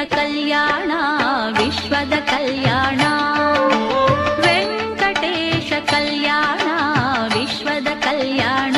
ಕಲ್ಯಾಣ ವಿಶ್ವದ ಕಲ್ಯಾಣ ವೆಂಕಟೇಶ ಕಲ್ಯಾಣ ವಿಶ್ವದ ಕಲ್ಯಾಣ.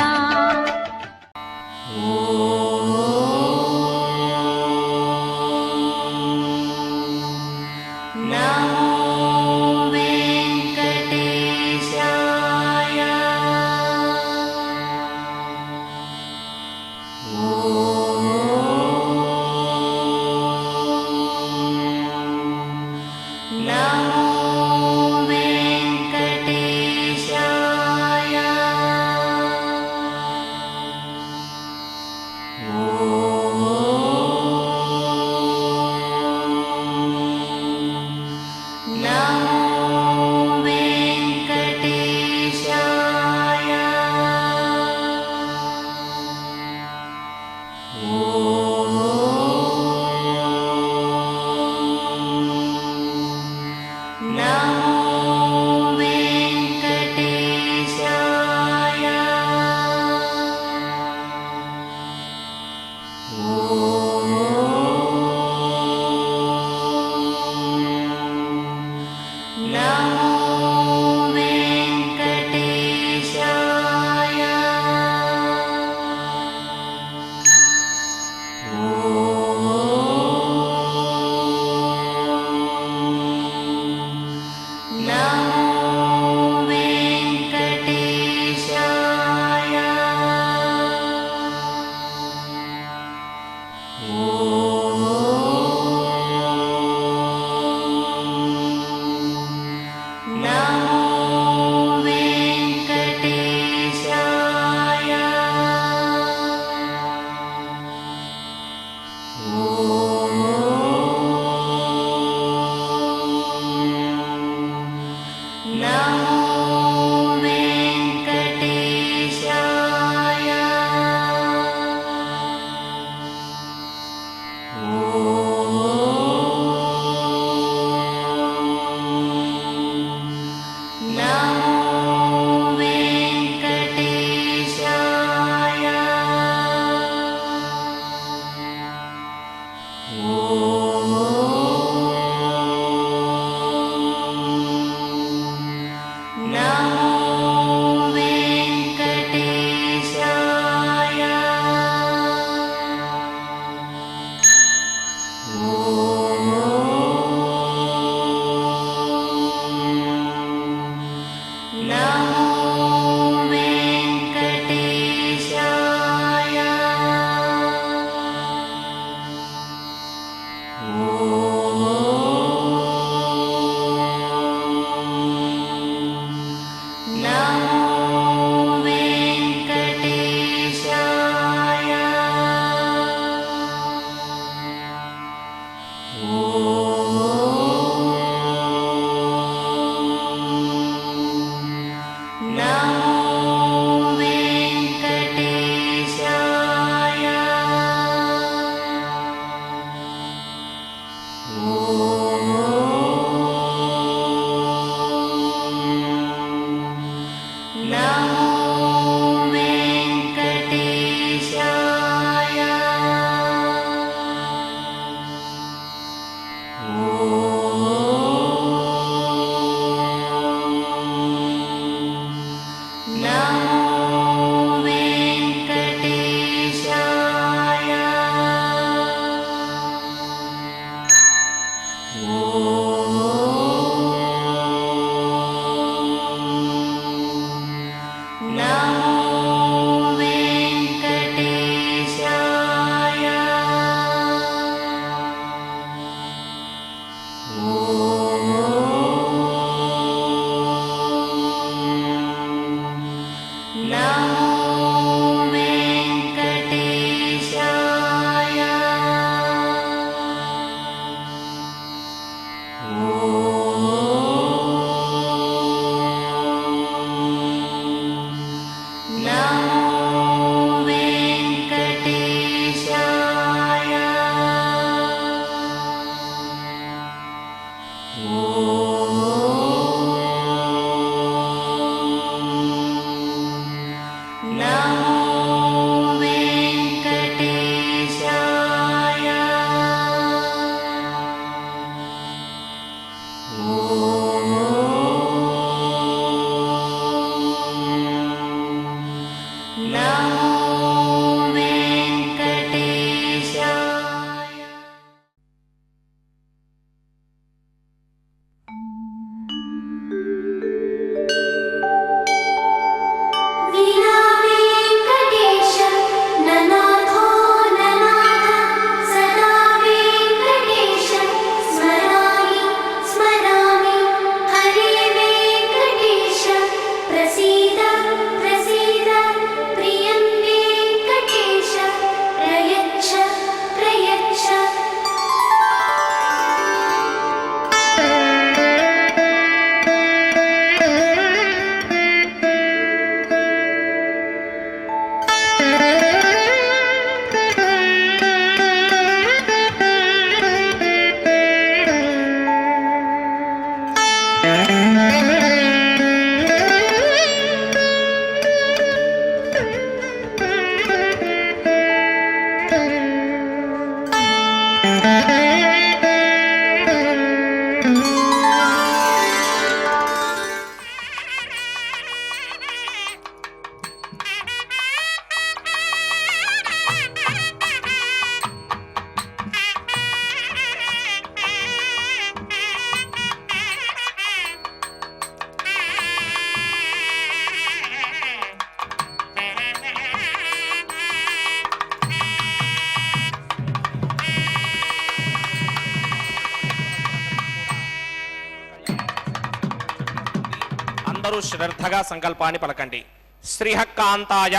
అందరూ శ్రద్ధగా సంకల్పాన్ని పలకండి. శ్రీహక్కాంతాయ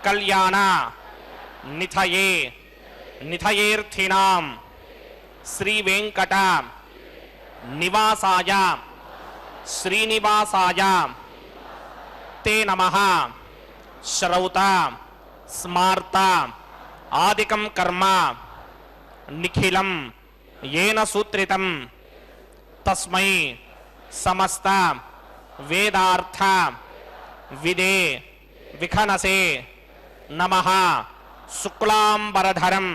కళ్యాణ నిథయే నిథయేర్థినాం శ్రీ వెంకట నివాసాయ శ్రీనివాసాయ తే నమః. శ్రౌత స్మార్త ఆదికం కర్మ నిఖిలం ఏన సూత్రితం తస్మై సమస్త వేదార్థ విదే విఖనసే నమః. శుక్లాంబరధరం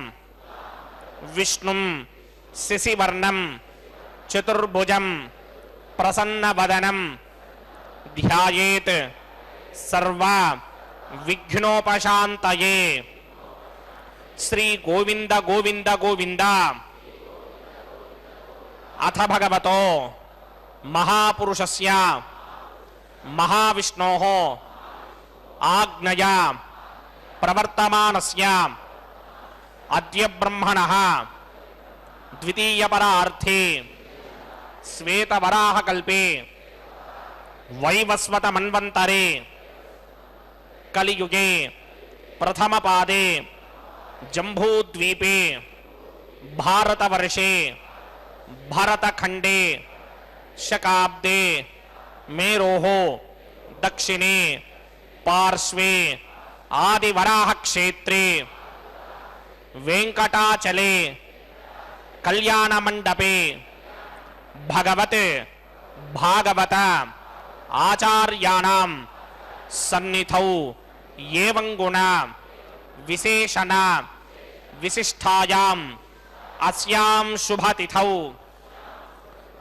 విష్ణుం శశివర్ణం చతుర్భుజం ప్రసన్నవదనం ధ్యాయేత్ సర్వ విఘ్నోపశాంతయే. శ్రీ గోవింద గోవింద గోవింద. అథ భగవతో మహాపురుషస్య మహావిష్ణోః ఆజ్ఞయా ప్రవర్తమానస్య అద్య బ్రహ్మణః ద్వితీయపరార్థే శ్వేతవరాహకల్పే వైవస్వతమన్వంతరే కలియుగే ప్రథమపాదే జంబూద్వీపే భారతవర్షే భరతఖండే శకాబ్దే మేరోః దక్షిణే పార్శ్వే ఆదివరాహక్షేత్రే వెంకటాచలే కళ్యాణమండపే భగవత్ భాగవత ఆచార్యాణం సన్నిధౌ ఏవం గుణ విశేషణ విశిష్టాయాం అస్యాం శుభతిథౌ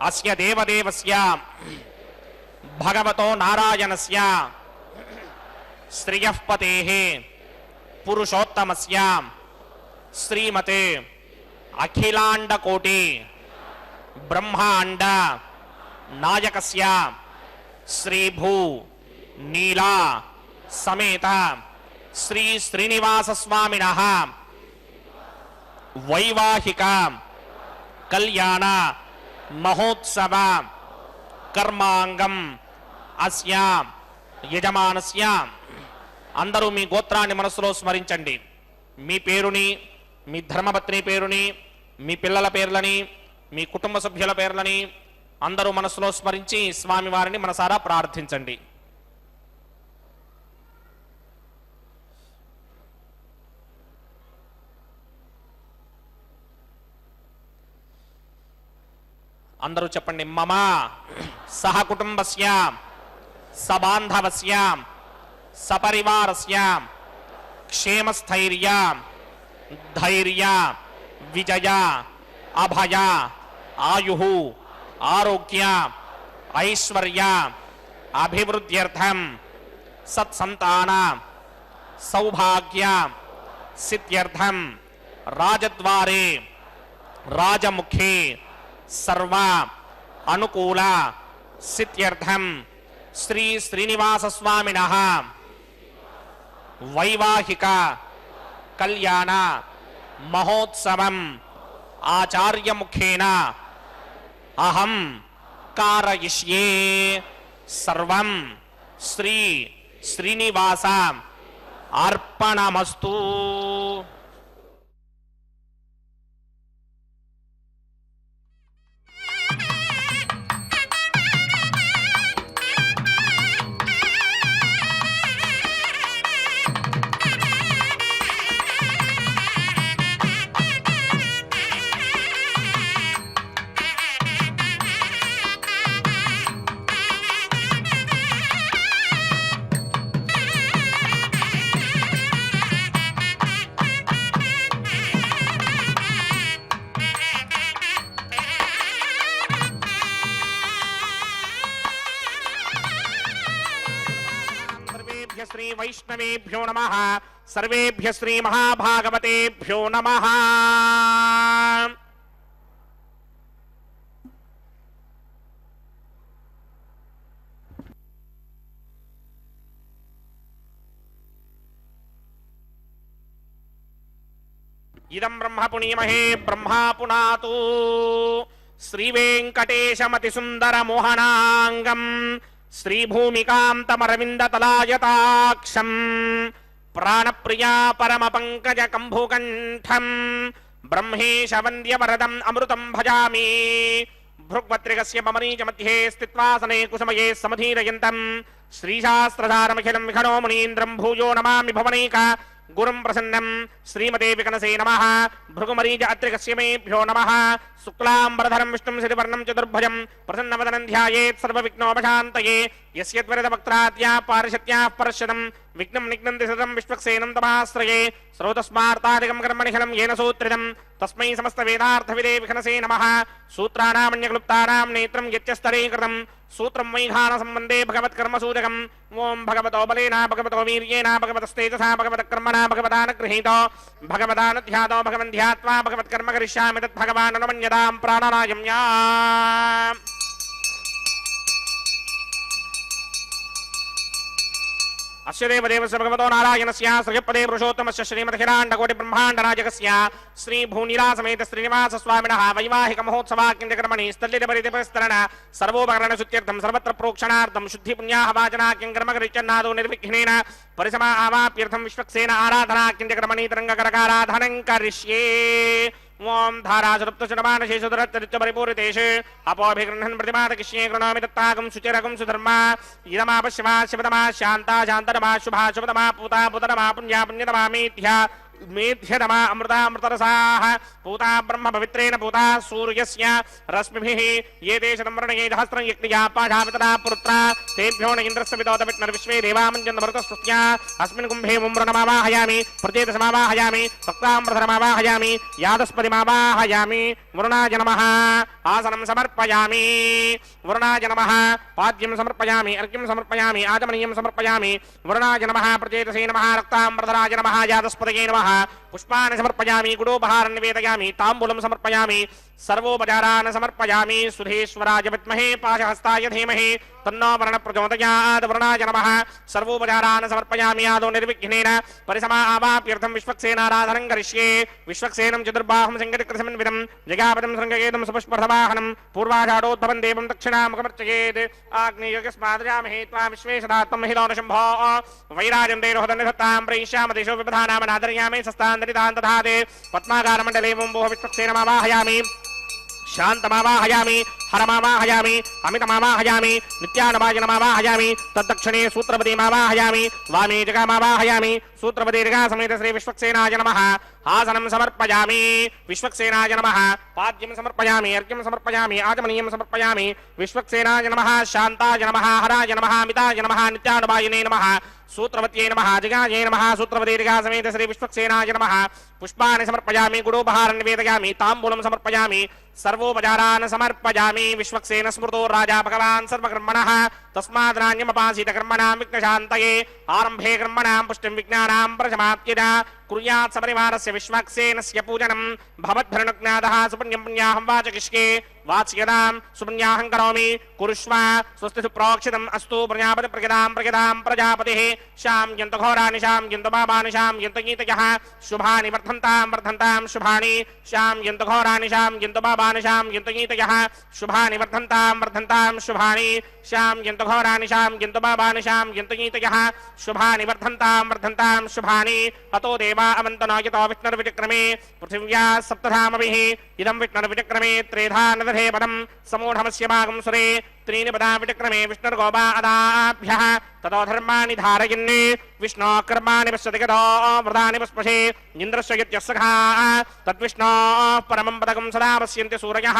అస్య దేవదేవస్య భగవతో నారాయణస్య శ్రియః పతేః పురుషోత్తమస్య శ్రీమతే అఖిలాండకోటి బ్రహ్మాండ నాయకస్య శ్రీభూ నీలా సమేత శ్రీ శ్రీనివాస స్వామినః వైవాహిక కళ్యాణ మహోత్సవ కర్మాంగం అస్య యజమానస్య. అందరూ మీ గోత్రాన్ని మనసులో స్మరించండి. మీ పేరుని, మీ ధర్మపత్ని పేరుని, మీ పిల్లల పేర్లని, మీ కుటుంబ సభ్యుల పేర్లని అందరూ మనసులో స్మరించి స్వామివారిని మనసారా ప్రార్థించండి. అందరూ చెప్పండి. మమ సహకుటుంబస్య సబాంధవస్య సపరివారస్య క్షేమస్థైర్య ధైర్య విజయ అభయ ఆయుః ఆరోగ్య ఐశ్వర్య అభివృద్ధ్యర్థం సత్సంతాన సౌభాగ్య సిద్ధ్యర్థం రాజద్వారే రాజముఖే సర్వ అనుకూల సిద్ధ్యర్థం శ్రీ శ్రీనివాస స్వామినః వైవాహిక కళ్యాణ మహోత్సవం ఆచార్యముఖేన అహం కారయిష్యే. సర్వం శ్రీ శ్రీనివాస అర్పణమస్తు. శ్రీ వైష్ణవేభ్యో నమః. సర్వేభ్య శ్రీ మహాభాగవతేభ్యో నమః. ఇదం బ్రహ్మ పునీమహే బ్రహ్మా పునాతు శ్రీవేంకటేశమతిసుందరమోహనాంగం శ్రీభూమికాంతమరవిందతలాయతాక్షం ప్రాణప్రియా పరమపంకజకంభుకంఠం బ్రహ్మేశ వంద్యవరదం అమృతం భజామి భృగ్వత్రికస్య మమనీచ మధ్యే స్థిత్వాసనే కుసుమయే సమధీరయంతం శ్రీశాస్త్రధారమఖిలం విఖణో మునీంద్రం భూయో నమామి భవనైక గురుం ప్రసన్నం శ్రీమతే వికనసే నమః భృగుమరీజ అత్రికస్య మేభ్యో నమః శుక్లాంబరధరం విష్ణుం శశివర్ణం చతుర్భుజం ప్రసన్నవదనం ధ్యాయేత్ సర్వవిఘ్నోపశాంతయే యస్యద్వరదవక్త్రాద్యా పారిషత్యాః పరశతం విఘ్నం నిఘ్నంతి సతం విశ్వక్సేనం తమాశ్రయే శ్రోతస్మార్తాదికం కర్మనిఖిలం येन సూత్రితం తస్మై సమస్త వేదార్థవిదే విఘనసే నమః సూత్రాణామన్యక్లుప్తానాం నేత్రం యత్యస్తరీకృతం సూత్రం వైఘాన సంబంధే భగవత్కర్మసూచకం ఓం భగవతో బలేన భగవతో వీర్యేణ భగవతస్తేజసా భగవతకర్మణా భగవతానుగృహీతో భగవతానుధ్యాతో భగవన్ ధ్యాత్వా భగవత్కర్మ కరిష్యామి తద్భగవాన్ అనుమన్యతాం ప్రాణానాయమ్యా अस्य देवदेवस्य भगवतो नारायणस्य श्रीपदे पुरुषोत्तमस्य श्रीमद्हिराण्डकोटि ब्रह्माण्डराजकस्य श्रीभूनिलासमेत श्रीनिवासस्वामिनः वैवाहिक महोत्सवाक्यकर्मणि स्थल्यपरितपस्तरण सर्वोपकरणशुद्ध्यर्थं सर्वत्र प्रोक्षणार्थं शुद्धिपुण्याः वाचनाक्यङ्कर्मकरिचन्नादो निर्विघ्नेन परिसमा आवाप्यर्थं विश्वक्सेन आराधनाक्यङ्कर्मणि तरङ्गकरकाराधनं करिष्ये ओम धारासुरप्तशुनमानशेषुदरत्तरित्यपरिपूरितेषु अपोभिगृह्णन् प्रतिमादकिष्ये कृणोमि दत्तागं सुचिरगं सुधर्मा इदमापश्यमा शिवतमा शान्ता शान्तरमा शुभा शुभतमा पूता पुतरमा पुण्या पुण्यतमा मेध्या मेध्यतमा अमृतामृतरसाः पूता ब्रह्म पवित्रेण पूता सूर्यस्य रश्मिभिः ये देशतं वर्णये सहस्रं यज्ञया पाठापितरा पुत्रा तेभ्यो न इन्द्रस्य विदोतविष्णुर्विश्वे देवामञ्जन्तमरुतस्तुत्या अस्मिन् कुम्भे मुम्रनमावाहयामि प्रत्येतसमावाहयामि भक्तामृतरमावाहयामि यादस्पतिमावाहयामि वरुणाय नमः आसनं समर्पयामि वरुणाय नमः पाद्यं समर्पयामि अर्घ्यं समर्पयामि आचमनीयं समर्पयामि वरुणाय नमः प्रत्येतसे नमः रक्तामृतराय नमः यादस्पतये नमः पुष्पाणि समर्पयामि गुडोपहारं निवेदयामि ताम्बूलं समर्पयामि सर्वोपचारान् समर्पयामि सुधेश्वराय विद्महे पाशहस्ताय धीमहि तन्नो वरुणः प्रचोदयात् वरुणाय नमः सर्वोपचारान् समर्पयामि आदौ निर्विघ्नेन परिसमा आवाप्यर्थं विश्वक्सेनाराधनं करिष्ये विश्वक्सेनं चतुर्बाहुं सिंहचक्रसमन्वितं जगापदं शृङ्गयेदं सुपुष्पर्थवाहनं पूर्वाषाढोद्भवं देवं दक्षिणामुखमर्चयेत् आग्नेयस्मादयामहे त्वा विश्वेशदात्तं महिलो न शम्भो वैराजं देरोहदन्निधत्तां प्रयिष्यामदिशो विपधानामनादर्यामि सस्तान्दरितान् दधाते पद्माकारमण्डले वोम्भोः विश्वक्सेनमावाहयामि शान्तमावाहयामि हरमावाहयामि अमितमावाहयामि नित्यानवाजनमावाहयामि तद्दक्षिणे सूत्रपतिमावाहयामि वामे जगामावाहयामि सूत्रपति जगासमेत श्री विश्वक्सेनाय नमः आसनं समर्पयामि विश्वक्सेनाय नमः पाद्यं समर्पयामि अर्घ्यं समर्पयामि आचमनीयं समर्पयामि विश्वक्सेनाय नमः शान्ताय नमः हराय नमः अमिताय नमः नित्यानवायने नमः सूत्रवत्यै नमः जगायै नमः सूत्रपति जगासमेत श्री विश्वक्सेनाय नमः पुष्पाणि समर्पयामि गुडोपहारं निवेदयामि ताम्बूलं समर्पयामि सर्वोपचारान् समर्पयामि विश्वक्सेन स्मृतो राजा भगवान् सर्वकर्मणः तस्माद् कर्मणां विघ्नशान्तये आरम्भे कर्मणां पुष्टिं विज्ञानां प्रशमाप्यता कुर्यात् सपरिवारस्य विश्वक्सेनस्य पूजनं भवद्भरणज्ञातः सुपुण्यं पुण्याहं वाचकिष्ये वाच्यतां सुपुण्याहं करोमि कुरुष्व स्वस्ति सुप्रोक्षितम् अस्तु प्रजापतिप्रजदां प्रजदां प्रजापतिः शां यन्तु घोराणि शां यन्तु पापानि शां यन्तु गीतयः शुभानि वर्धन्तां शुभानि शां यन्तु घोराणि शां यन्तु पापानि शां यन्तु गीतयः शुभानि वर्धन्तां शुभानि शां यन्तु घोराणि शां यन्तु पापानि शां यन्तु गीतयः शुभानि वर्धन्तां शुभानि अतो देवा अवन्तनो यतो विष्णुर्विचक्रमे पृथिव्या सप्तधामभिः इदं विष्णुर्विचक्रमे त्रेधा नदधे पदं समूढमस्य भागं सुरे त्रीणि पदा विचक्रमे विष्णुर्गोपा अदाभ्यः ततो धर्माणि धारयन् विष्णो कर्माणि पश्यति गतो व्रतानि पुष्पशे इन्द्रस्य यत्यस्सखा तद्विष्णोः परमं पदकं सदा पश्यन्ति सूरयः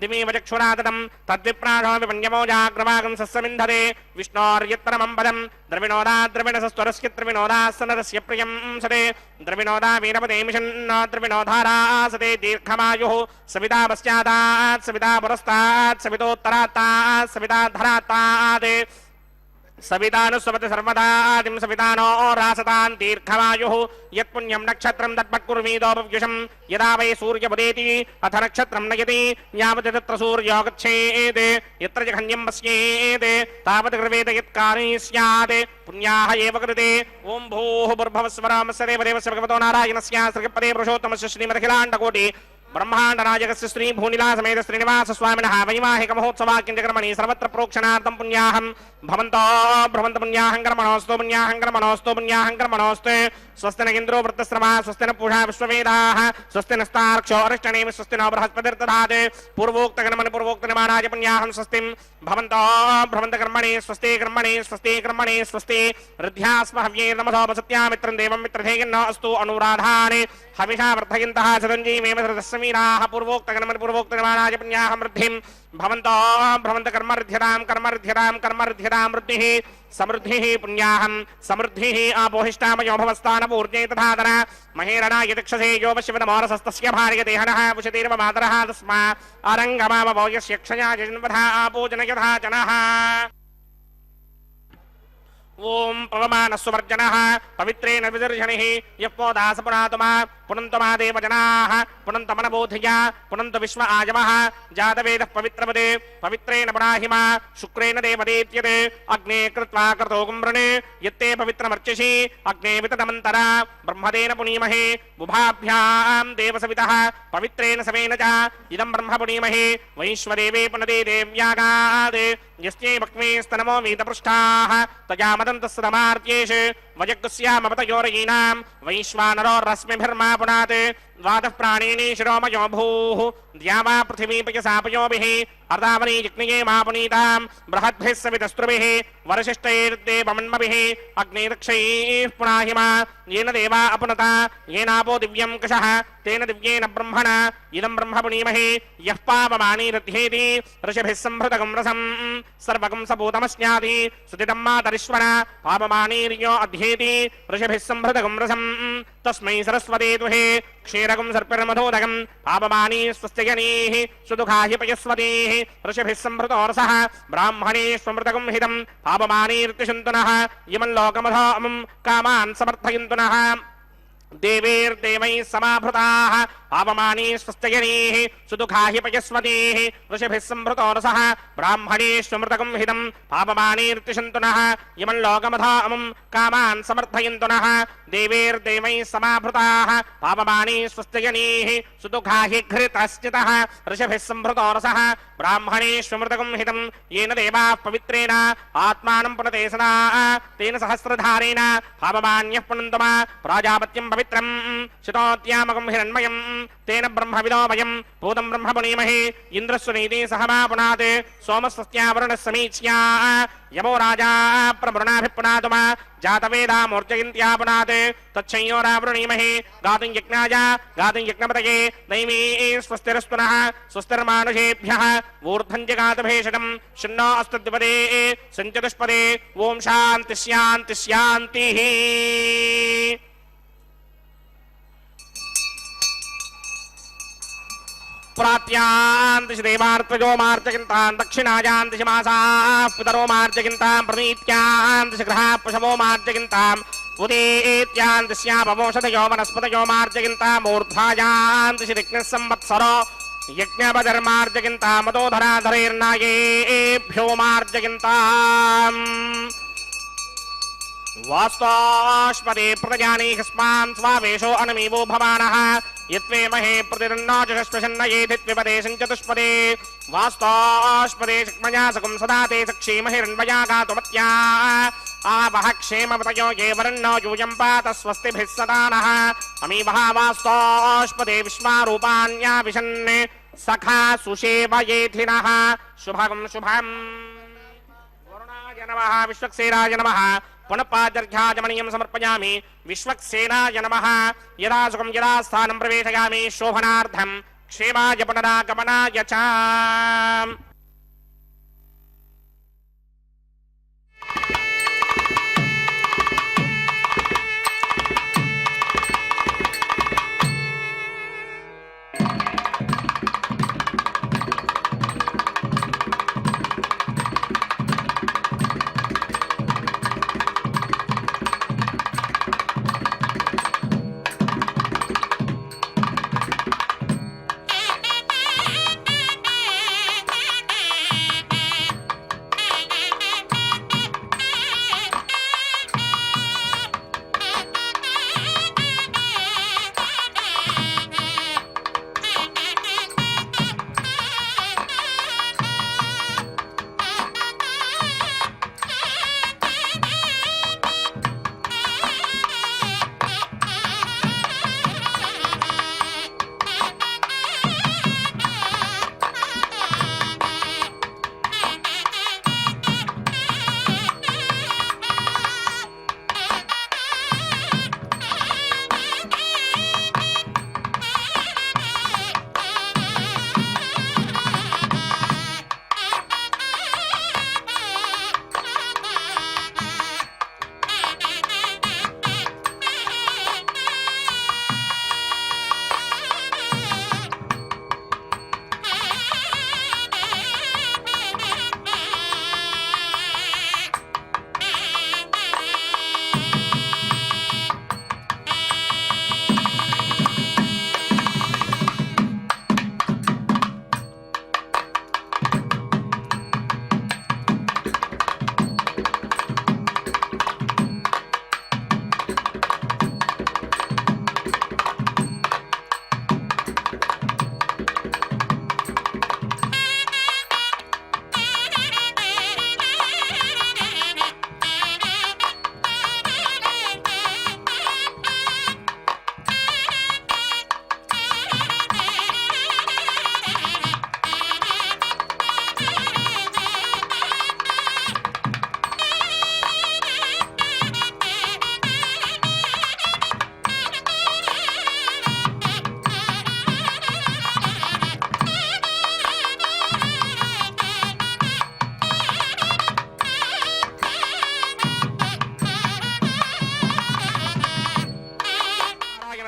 दिवीव चक्षुराततं तद्विप्राणो विपण्यमोजाग्रवागं सस्यमिन्धते विष्णोर्यत्परमं पदं द्रविणोदा द्रविणसस्वरस्य द्रविणोदासनरस्य प्रियं सते द्रविणोदा वीरपदे मिषन्नो द्रविणोधारासते दीर्घमायुः सविता पश्चातात् सविता पुरस्तात् सवितोत्तरात्तात् सविता धरात्तात् सवितानुस्वपति सर्वदादिं सवितानो रासतान् दीर्घमायुः यत्पुण्यं नक्षत्रं तत्पत्कुर्वीदोपव्युषं यदा वै सूर्यमुदेति अथ नक्षत्रं नयति यावत् तत्र सूर्यो गच्छेत् यत्र जघन्यं पश्येत् तावत् कृवेत यत्कार्ये स्यात् पुण्याः एव कृते ॐ भूः भुर्भुवः स्वरामस्य देवदेवस्य भगवतो नारायणस्य श्रीपदे पुरुषोत्तमस्य श्रीमदखिलाण्डकोटि ब्रह्मांडनायकस्य श्री भूनिला समेत श्रीनिवास स्वामिनः वैवाहिक महोत्सवाकिंचकर्मणि सर्वत्र प्रोक्षणार्थं पुण्याहं भवन्तो भ्रमन्त पुण्याहं कर्मणोऽस्तु पुण्याहं कर्मणोऽस्तु पुण्याहं कर्मणोऽस्तु स्वस्ति न इन्द्रो वृत्तश्रवा स्वस्ति न पूषा विश्ववेदाः स्वस्ति नस्तार्क्ष्यो अरिष्टनेमि स्वस्ति न बृहस्पतिर्दधात् पूर्वोक्तनिमानाय पुण्याहं स्वस्तिं भवन्तो भ्रमन्त कर्मणि स्वस्ति कर्मणि स्वस्ति कर्मणि स्वस्ति ऋद्ध्यास्म हव्ये नमसो वसत्या मित्रं देवं मित्रधेयन्न अस्तु अनुराधाने हविषा वर्धयन्तः सदञ्जीवेम सदस्समीनाः पूर्वोक्तनिमानाय पुण्याहं वृद्धिं भवन्तो भ्रमन्त कर्मऋध्यतां कर्मऋध्यतां कर्मऋध्यतां वृद्धिः समृद्धिः पुण्याहं समृद्धिः आपोहिष्टामयो भवस्तानपूर्णे तथातर महेरणा यदक्षसे यो वशिवदमोरसस्तस्य भार्यदेहनः पुषतीर्व मातरः तस्मा अरङ्गमावभो यस्य क्षया जन्वधा आपूजनयथा जनः ओम पवमानस्वर्जनः पवित्रेण विदर्शनिः यप्पोदास पुनातमा पुनन्तमा देवजनाः पुनन्तमनबोधिया पुनन्त विश्व आजमः जातवेदः पवित्रपदे पवित्रेण पुनाहिमा शुक्रेण देवदेत्यते अग्ने कृत्वा कृतो गुम्रणे यत्ते पवित्रमर्चिषि अग्ने विततमन्तरा ब्रह्मदेन पुनीमहे बुभाभ्यां देवसवितः पवित्रेण समेन च इदं ब्रह्म पुनीमहे वैश्वदेवे पुनदे देव्यागादे यस्यै भक्मे स्तनमो वीतपृष्ठाः तया मदन्तस्तमार्त्येष वजग्स्यामपतयोरयीनां वैश्वानरो रश्मिभिर्मा पुनात् द्वादः प्राणीनि शिरोमयो भूः द्यावा पृथिवीपयसापयोभिः अर्धावनी यज्ञये मा पुनीतां बृहद्भिः सवितस्त्रुभिः वरशिष्टैर्देवमन्मभिः अग्नेदक्षैः पुनाहिमा येन देवा अपुनता येनापो दिव्यं कषः तेन दिव्येन ब्रह्मणा इदं ब्रह्म पुनीमहे यः पावमानीरध्येति ऋषिभिः सम्भृतगं रसं सर्वगं सपूतमस्याति सुतितं मातरिश्वरा पावमानीर्यो अध्येति ऋषिभिः सम्भृतगं रसं तस्मै सरस्वते तुहे क्षीरगं सर्पिर्मधोदगं पावमानी स्वस्त्यजनीः सुदुःखाहि पयस्वतीः ऋषिभिः सम्भृतो रसः ब्राह्मणे स्वमृतगं हितं पावमानीर्तिशन्तुनः इमं लोकमधोऽमुं कामान् समर्थयन्तु नः देवैर्देवैः समाभृताः पावमानी स्वस्त्यजनीः सुदुःखाहि पयस्वतीः ऋषिभिः सम्भृतो रसः ब्राह्मणेष्वमृतकं हितं पावमानीर्तिशन्तु नः इमं लोकमधामुं कामान् समर्थयन्तु नः देवैर्देवैः समाभृताः पावमानी स्वस्त्यजनीः सुदुःखाहि घृतश्चितः ऋषिभिः सम्भृतो रसः ब्राह्मणेष्वमृतकं हितं येन देवाः पवित्रेण आत्मानं पुनते सदा तेन सहस्रधारेण पावमान्यः पुनन्तमा प्राजापत्यं पवित्रं शितोत्यामकं हिरण्मयं तेन ब्रह्मविदो वयं भूतं ब्रह्म पुनीमहे इन्द्रस्वनीति सहमा पुनात् सोमस्वस्त्यावरुणः समीच्या यमो राजा प्रवृणाभिपुनातुमा जातवेदामूर्जयन्त्या पुनात् तच्छंयोरावृणीमहे गातुं यज्ञाय गातुं यज्ञपतये दैवी स्वस्तिरस्तुनः स्वस्तिर्मानुषेभ्यः ऊर्ध्वं जगातु भेषजं शन्नो अस्तद्विपदे सञ्चतुष्पदे ओम शान्ति शान्ति शान्तिः प्रात्यान्तिषि देवार्त्वजो मार्जयन्तां दक्षिणायान्तिषि मासाः पितरो मार्जयन्तां प्रतीत्यान्तिषि गृहाः पशवो मार्जयन्तां उदेत्यान्तिष्यापमोषधयो वनस्पतयो मार्जयन्ताम् ऊर्ध्वायान्तिषि ऋग्नः संवत्सरो यज्ञपदर्मार्जयन्तां मदोधराधरैर्नायेभ्यो मार्जयन्ताम् वास्तोष्पदे प्रजानी हस्मान् स्वावेशो अनमीवो भवानः यत्वे महे प्रतिरन्नाचुष्पशन्न येधित्विपदे सञ्चतुष्पदे वास्तोष्पदे शक्मया सकुं सदा ते सक्षीमहिरन्वया गातुमत्या आवह क्षेमवतयो ये वरन्नो यूयं पात स्वस्तिभिः सदा नः अमीवः वास्तोष्पदे विश्वारूपाण्या विशन् सखा सुषेवयेधिनः शुभं शुभम् वरुणाय नमः विश्वक्सेनाय नमः पुनपादर्घ्याजमनीयं समर्पयामि विश्वक्सेनाय नमः यदा सुखं यदा स्थानं प्रवेशयामि शोभनार्थं क्षेमाय पुनरागमनाय च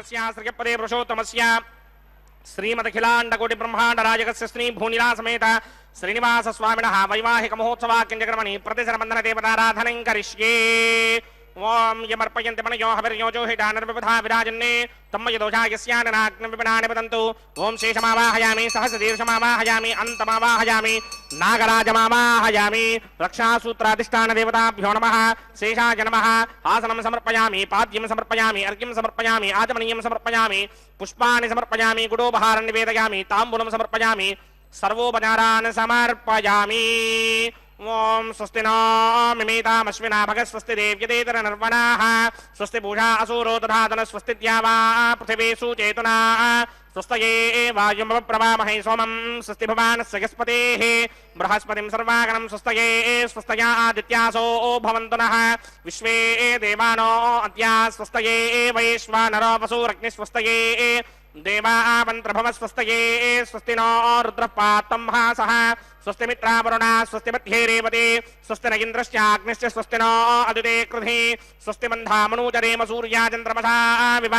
भगवानस्य श्रीपदे पुरुषोत्तमस्य श्रीमदखिलाण्डकोटि ब्रह्माण्ड राजकस्य श्री भूनिला समेत श्रीनिवास स्वामिनः वैवाहिक महोत्सवाक्यक्रमणि प्रतिशरबन्धन देवताराधनं करिष्ये। ओम यमर्पयन्ति मनयो हविर्योजो हिडानर्विबधा विराजन्ने तम्मय दोषा यस्याननाग्नं विपणानि वदन्तु। ओम शेषमावाहयामि सहस्रदीर्घमावाहयामि अन्तमावाहयामि नागराजमावाहयामि। रक्षासूत्राधिष्ठान देवताभ्यो नमः। शेषाय नमः। आसनं समर्पयामि पाद्यं समर्पयामि अर्घ्यं समर्पयामि आचमनीयं समर्पयामि पुष्पाणि समर्पयामि गुडोपहारं निवेदयामि ताम्बूलं समर्पयामि सर्वोपचारान् समर्पयामि। ओम स्वस्ति नो मिमेतामश्विना भगः स्वस्ति देव्यतेतर निर्वणाः स्वस्ति पूषा असुरो दधातन स्वस्ति द्यावा पृथिवी सुचेतना स्वस्तये वायुमप्रवामहे सोमं स्वस्ति भवानस्य यस्पतेः बृहस्पतिं सर्वागणं स्वस्तये स्वस्तया आदित्यासो भवन्तु नः विश्वे देवानो अद्या स्वस्तये वैश्वानरो वसुरग्निस्वस्तये देवावन्त्रभवस्वस्तये स्वस्ति नो रुद्रः पात्तं भासः स्वस्ति मित्रावरुणा स्वस्ति मध्ये रेवते स्वस्ति न इन्द्रश्चाग्निश्च स्वस्ति नो अदिते कृधि स्वस्ति मन्धामनूचरेम सूर्याचन्द्रमसा विव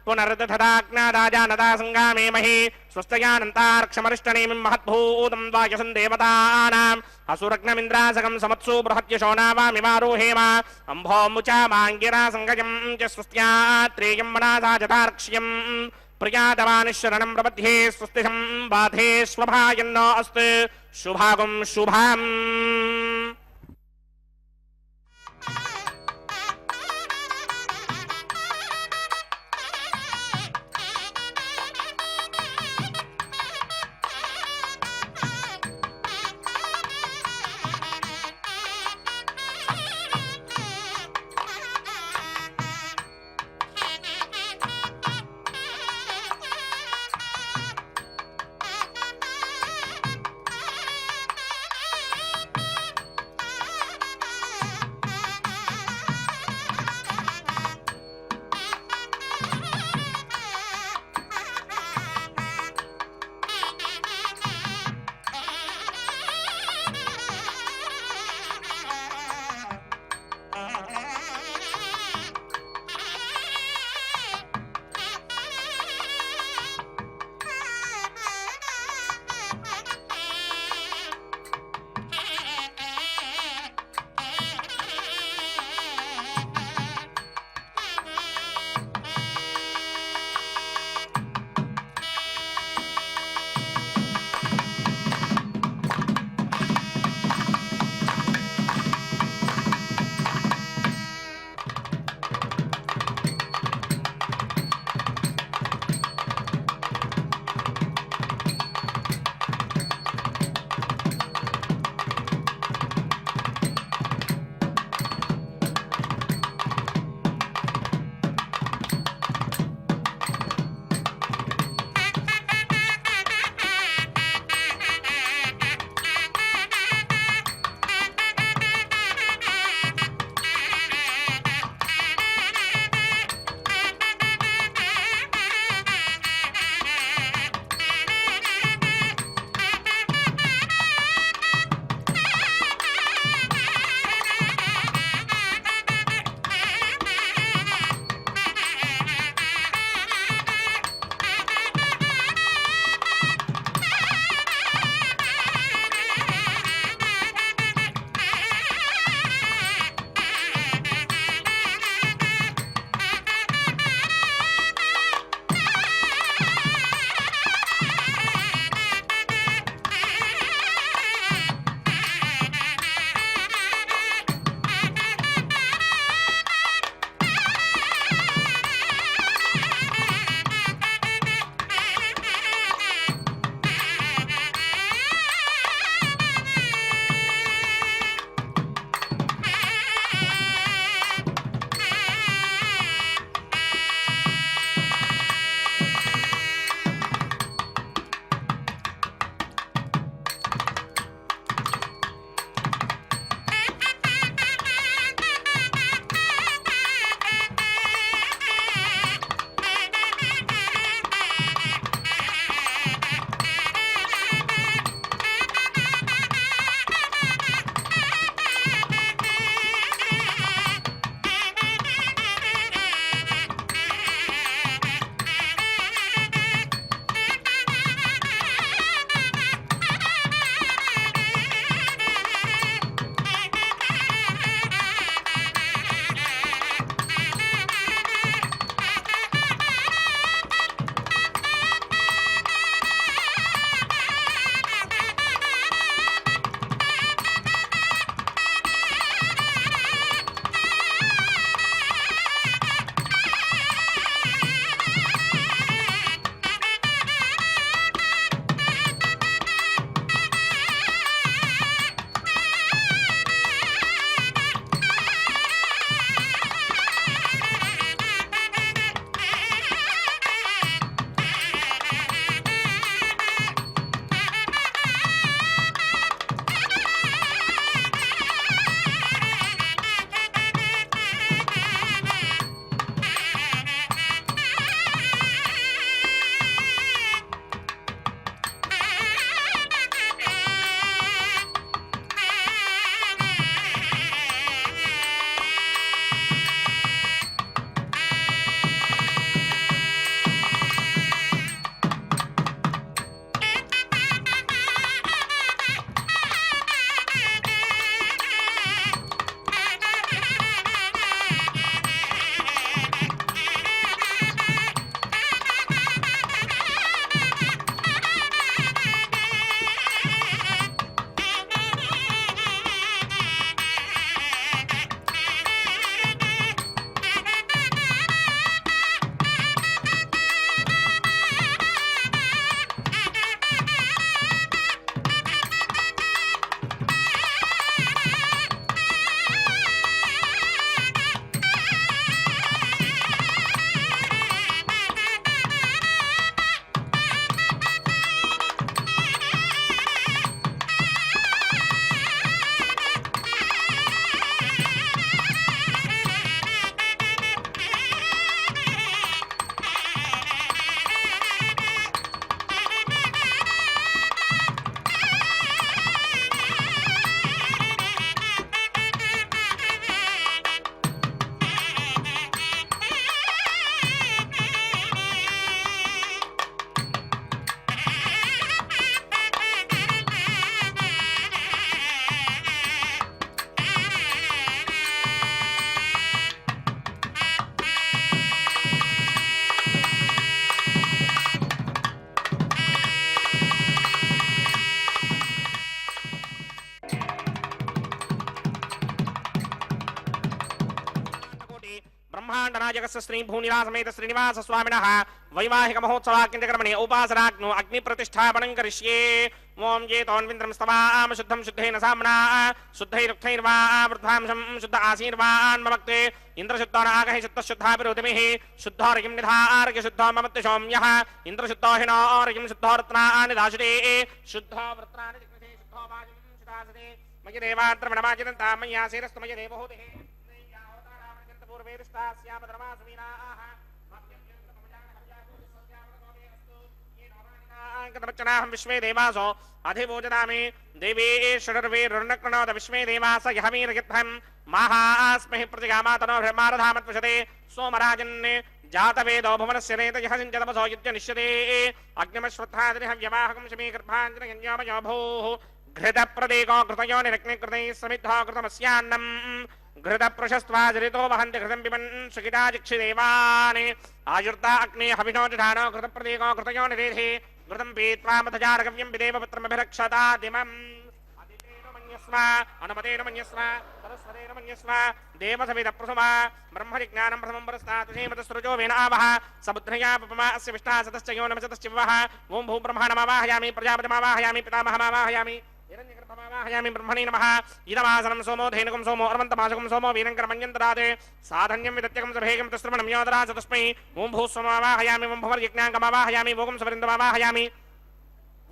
पुनर्दधदाग्नादाजानदा सङ्गामे महि स्वस्तयानन्तार्क्षमरिष्टनेमिं महद्भूतं वायसं देवतानाम् असुरग्नमिन्द्रासकं समत्सु बृहत्यशो नावामिवारोहेम अम्भोमुचा माङ्गिरा सङ्गजं च स्वस्त्यात्रेयं मनासा जतार्क्ष्यम् प्रियादवानिशरणं प्रपद्ये स्वस्तिहं बाधे स्वभायन्नो अस्तु शुभागं शुभाम्। विनायकस्य श्री भूनिवासमेत श्रीनिवास स्वामिनः वैवाहिक महोत्सवाक्यकर्मणे उपासनाग्नो अग्निप्रतिष्ठापनं करिष्ये ओम ये तौन्विन्द्रं स्तवाम शुद्धं शुद्धेन साम्ना शुद्धैरुक्थैर्वा वृद्धांशं शुद्ध आसीर्वान् ममक्ते इन्द्रशुद्धोनागहि शुद्धशुद्धाभिरुतिमिः शुद्धोर्यं निधार्य शुद्धो ममत्य सौम्यः इन्द्रशुद्धो हिनोर्यं शुद्धोरत्नानि दाशुते शुद्धो वृत्राणि जिग्मते शुद्धो वायुं शुदासते मयि देवात्रमणमाचिदन्ता मय्यासेरस्तु मयि देवहूतिः पूर्वेदुष्टास्यामधर्मासुवीनाः कथमच्चनाहं विश्वे देवासो अधिभोजनामि देवी षडर्वे रुणक्रणोद विश्वे देवास यहवीरयत्थं माहास्महि प्रतिगामातनो ब्रह्मारधामत्वशते सोमराजन् जातवेदो भुवनस्य नेतयः सिञ्चतपसो युज्यनिष्यते अग्निमश्वत्थादिहव्यवाहकं शमीकर्भाञ्जनयन्योमयो भूः घृतप्रदेको घृतयो निरग्निकृतैः समिद्धो घृतमस्यान्नम् घृतप्रशस्त्वाजरितो वहन्ति घृतं पिबन् सुखिताजिक्षिदेवान् आयुर्ता अग्ने हविनो जठानो घृतप्रदेको घृतयो निरेधे घृतं पीत्वा मधजारगव्यं विदेवपुत्रमभिरक्षता दिमम् अदितेन मन्यस्व अनुमतेन मन्यस्व सरस्वतेन मन्यस्व देवसविदप्रसुमा ब्रह्मजिज्ञानं प्रथमं परस्तात् श्रीमतसृजो वेनावः समुद्रया पपमा अस्य विष्टा सतश्च यो नमसतश्च विवः ॐ भूब्रह्माणमावाहयामि प्रजापतिमावाहयामि पितामहमावाहयामि हिरण्यगर्भमावाहयामि ब्रह्मणे नमः इदमासनं सोमो धेनुकं सोमो अर्वन्तमाशकं सोमो वीरङ्करमञ्जन्तराते साधन्यं विदत्यकं सभेगं तस्त्रमणं योदरा चतुष्मै ॐ भूस्वमावाहयामि ॐ भुवर्यज्ञाङ्गमावाहयामि ॐ सवरिन्दमावाहयामि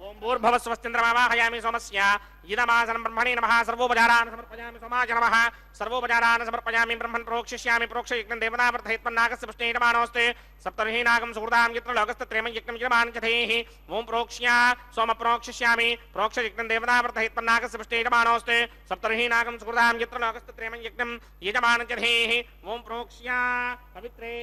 ओम भूर्भुवस्वस्तिन्द्रमावाहयामि सोमस्य इदमासनं ब्रह्मणे नमः सर्वोपचारान् समर्पयामि सोमाय नमः सर्वोपचारान् समर्पयामि ब्रह्मन् प्रोक्षिष्यामि प्रोक्षयज्ञं देवतावर्धयत्पन्नागस्य पुष्टेयमानोऽस्ते सप्तर्हि नागं सुहृदां यत्र लोकस्तत्रयं यज्ञं यजमानचथेः ओम प्रोक्ष्या सोम प्रोक्षिष्यामि प्रोक्षयज्ञं देवतावर्धयत्पन्नागस्य पुष्टेयमानोऽस्ते सप्तर्हि नागं सुहृदां यत्र लोकस्तत्रयं यज्ञं यजमानचथेः ओम प्रोक्ष्या पवित्रे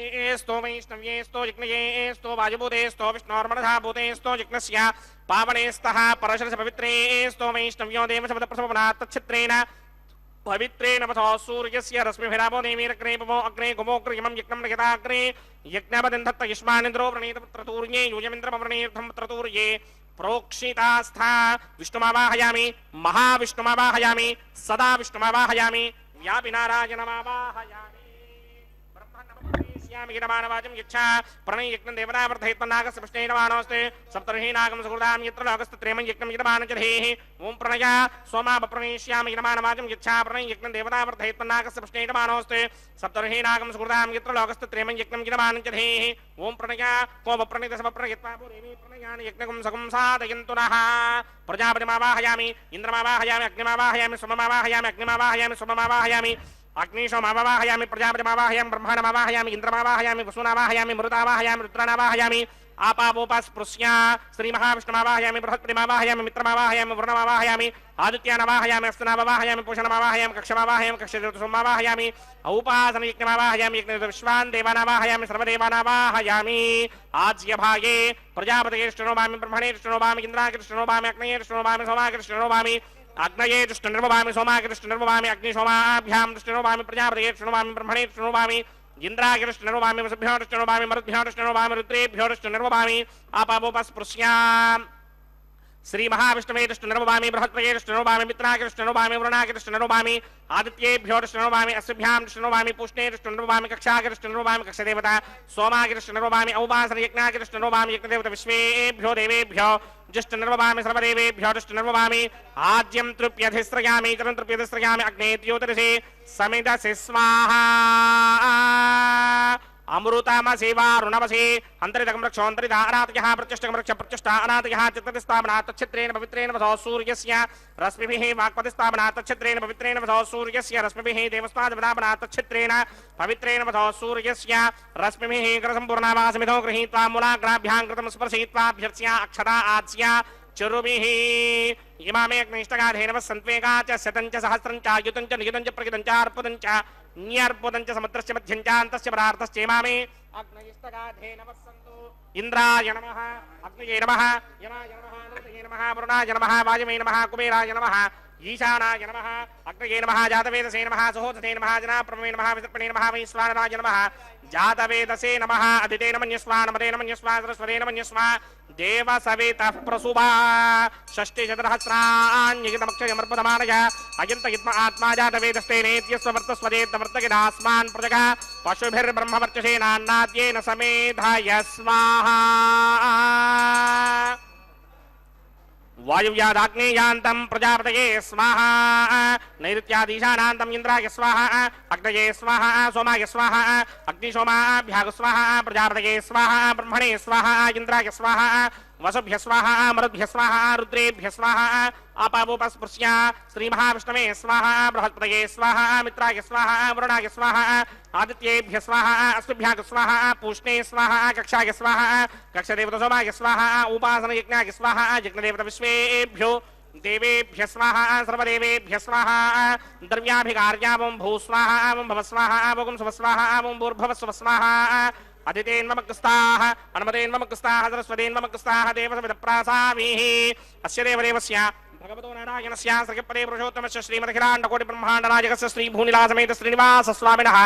स्तो वैष्णव्ये स्तो यज्ञये स्तो वायुभूते स्तो विष्णोर्मनधा भूते स्तो यज्ञस्य पावनेस्तः परशरस पवित्रे स्तो वैष्णव्यो देवशब्दप्रसवनात् तच्छित्रेण पवित्रेण वसो सूर्यस्य रश्मिभिरावो देवीरग्रे पवो अग्रे गुमोग्रयमं यज्ञं नयताग्रे यज्ञपदिन्धत्त युष्मानिन्द्रो व्रणीतपुत्रतूर्ये यूयमिन्द्रमव्रणीर्थं पुत्रतूर्ये प्रोक्षितास्था विष्णुमावाहयामि महाविष्णुमावाहयामि सदा विष्णुमावाहयामि व्यापिनारायणमावाहयामि ीरमानवाचं यच्छा प्रणय यज्ञं देवतावर्धयत्पन्नागस्य पुष्टेयमानोऽस्ते सप्तर्हि नागं सुहृदां यत्र लोकस्तत्रयं यज्ञं यजमानचधेः ॐ प्रणया सोमापप्रणयिष्यामि यजमानवाचं यच्छा प्रणय यज्ञं देवतावर्धयत्पन्नागस्य पुष्टेयमानोऽस्ते सप्तर्हि नागं सुहृदां यत्र लोकस्तत्रयं यज्ञं यजमानचधेः ॐ प्रणया कोपप्रणितसमप्रणयत्वा पूर्वेमि प्रणयानि यज्ञकं सकं साधयन्तु नः प्रजापतिमावाहयामि इन्द्रमावाहयामि अग्निमावाहयामि सोममावाहयामि अग्निमावाहयामि सोममावाहयामि अग्निशोमावाहयामि प्रजापतिमावाहयामि ब्रह्माणमावाहयामि इन्द्रमावाहयामि वसुनावाहयामि मरुतावाहयामि रुद्रानावाहयामि आपावोपास्पृश्या श्रीमहाविष्णुमावाहयामि बृहस्पतिमावाहयामि मित्रमावाहयामि वरुणमावाहयामि आदित्यानावाहयामि अस्तनावाहयामि पूषणमावाहयामि कक्षमावाहयामि कक्षमावाहयामि औपासनयज्ञमावाहयामि विश्वान् देवानावाहयामि सर्वदेवानावाहयामि आज्यभागे प्रजापतिष्ठनोभामि ब्रह्मणेष्ठनोभामि इन्द्राकृष्णनोभामि अग्नेष्ठनोभामि सोमाकृष्णनोभामि अग्नये दृष्टनिर्वभामि सोमाकृष्णनिर्वभामि अग्निशोमाभ्यां दृष्टनिर्वभामि प्रजापतये दृष्टनिर्वभामि ब्रह्मणे दृष्टनिर्वभामि इंद्राग्नि दृष्टनिर्वभामि वसुभ्यो दृष्टनिर्वभामि मरुद्भ्यो दृष्टनिर्वभामि रुद्रेभ्यो दृष्टनिर्वभामि आपावोपस्पृश्याम् श्री महाविष्णवे दृष्टनिर्वभामि बृहस्पतये दृष्टनिर्वभामि मित्राग्नि दृष्टनिर्वभामि वरुणाग्नि दृष्टनिर्वभामि आदित्येभ्यो दृष्टनिर्वभामि अस्भ्यां दृष्टनिर्वभामि पुष्णे दृष्टनिर्वभामि कक्षाग्नि दृष्टनिर्वभामि कक्षदेवता सोमाग्नि दृष्टनिर्वभामि औपासनयज्ञाग्नि दृष्टनिर्वभामि यज्ञदेवता विश्वेभ्यो देवेभ्यो जुष्टनिर्वभामि सर्वदेवेभ्यो जुष्टनिर्वभामि आज्यं तृप्यधिस्रयामि चरं तृप्यधिस्रयामि अग्नेत्योतरसे समिदसि स्वाहा अमृतमसि वारुणमसि अन्तरितकं रक्षोऽन्तरितानातयः प्रत्यष्टकं रक्ष प्रत्यष्टानातयः चित्ततिस्थापनात् तच्छित्रेण पवित्रेण वसो सूर्यस्य रश्मिभिः वाक्पतिस्थापनात् तच्छित्रेण पवित्रेण वसो सूर्यस्य रश्मिभिः देवस्तादपनात् तच्छित्रेण पवित्रेण वसो सूर्यस्य रश्मिभिः कृतसम्पूर्णावासमिधो गृहीत्वा मूलाग्राभ्यां कृतं स्पर्शयित्वाभ्यर्च्या अक्षता आज्या चरुभिः इमामे अग्निष्टगाधेनवः सन्त्वेका च शतं च सहस्रं च युतं च नियुतं च प्रगितं च अर्पुतं च न्यर्पुतं च समुद्रस्य मध्यं च अन्तस्य परार्थस्य इमामे अग्निष्टगाधेनवः सन्तु इंद्राय नमः अग्नये नमः यमाय नमः नृतये नमः वरुणाय नमः वायुवे नमः कुबेराय नमः ईशानाय नमः अग्नये नमः जातवेदसे नमः सुहोतसे नमः जनाप्रभवे नमः विसर्पणे नमः वैश्वानराय नमः जातवेदसे नमः अदितेन मन्यस्वा नमतेन मन्यस्वा सरस्वतेन मन्यस्वा देव सवितः प्रसुभा षष्टिशतसहस्राण्यगितमक्षयमर्पदमानय अयन्त इत्म आत्मा जातवेदस्तेनेत्यस्व वर्तस्वदेतवर्तकिदास्मान् प्रजगा पशुभिर्ब्रह्मवर्चसेनान्नाद्येन समेधाय स्वाहा वायुव्यादाग्नेयान्तं प्रजापतये स्वाहा नैऋत्यादीशानान्तं इन्द्राय स्वाहा अग्नये स्वाहा सोमाय स्वाहा अग्निशोमाभ्याग स्वाहा प्रजापतये स्वाहा ब्रह्मणे स्वाहा इन्द्राय स्वाहा वसुभ्य स्वाहा मरुद्भ्य स्वाहा रुद्रेभ्य स्वाहा अपावोपस्पृश्य श्रीमहाविष्णवे स्वाहा बृहस्पतये स्वाहा मित्राय स्वाहा वरुणाय स्वाहा आदित्येभ्य स्वाहा अस्तुभ्याग स्वाहा पूष्णे स्वाहा कक्षाय स्वाहा कक्षदेवतसोमाय स्वाहा उपासनयज्ञाय स्वाहा यज्ञदेवतविश्वेभ्यो देवेभ्य स्वाहा सर्वदेवेभ्य स्वाहा द्रव्याभिकार्यावं भू स्वाहा भव स्वाहा वगुं स्व स्वाहा भूर्भुव स्व स्वाहा अदितेन्वमग्रस्ताः अनुमतेन्वमग्रस्ताः सरस्वतेन्वमग्रस्ताः देवसविदप्रासामीः अस्य देवदेवस्य भगवतो नारायणस्य श्रीपदे पुरुषोत्तमस्य श्रीमदखिलाण्डकोटिब्रह्माण्डनायकस्य श्रीभूनिलासमेत श्रीनिवासस्वामिनः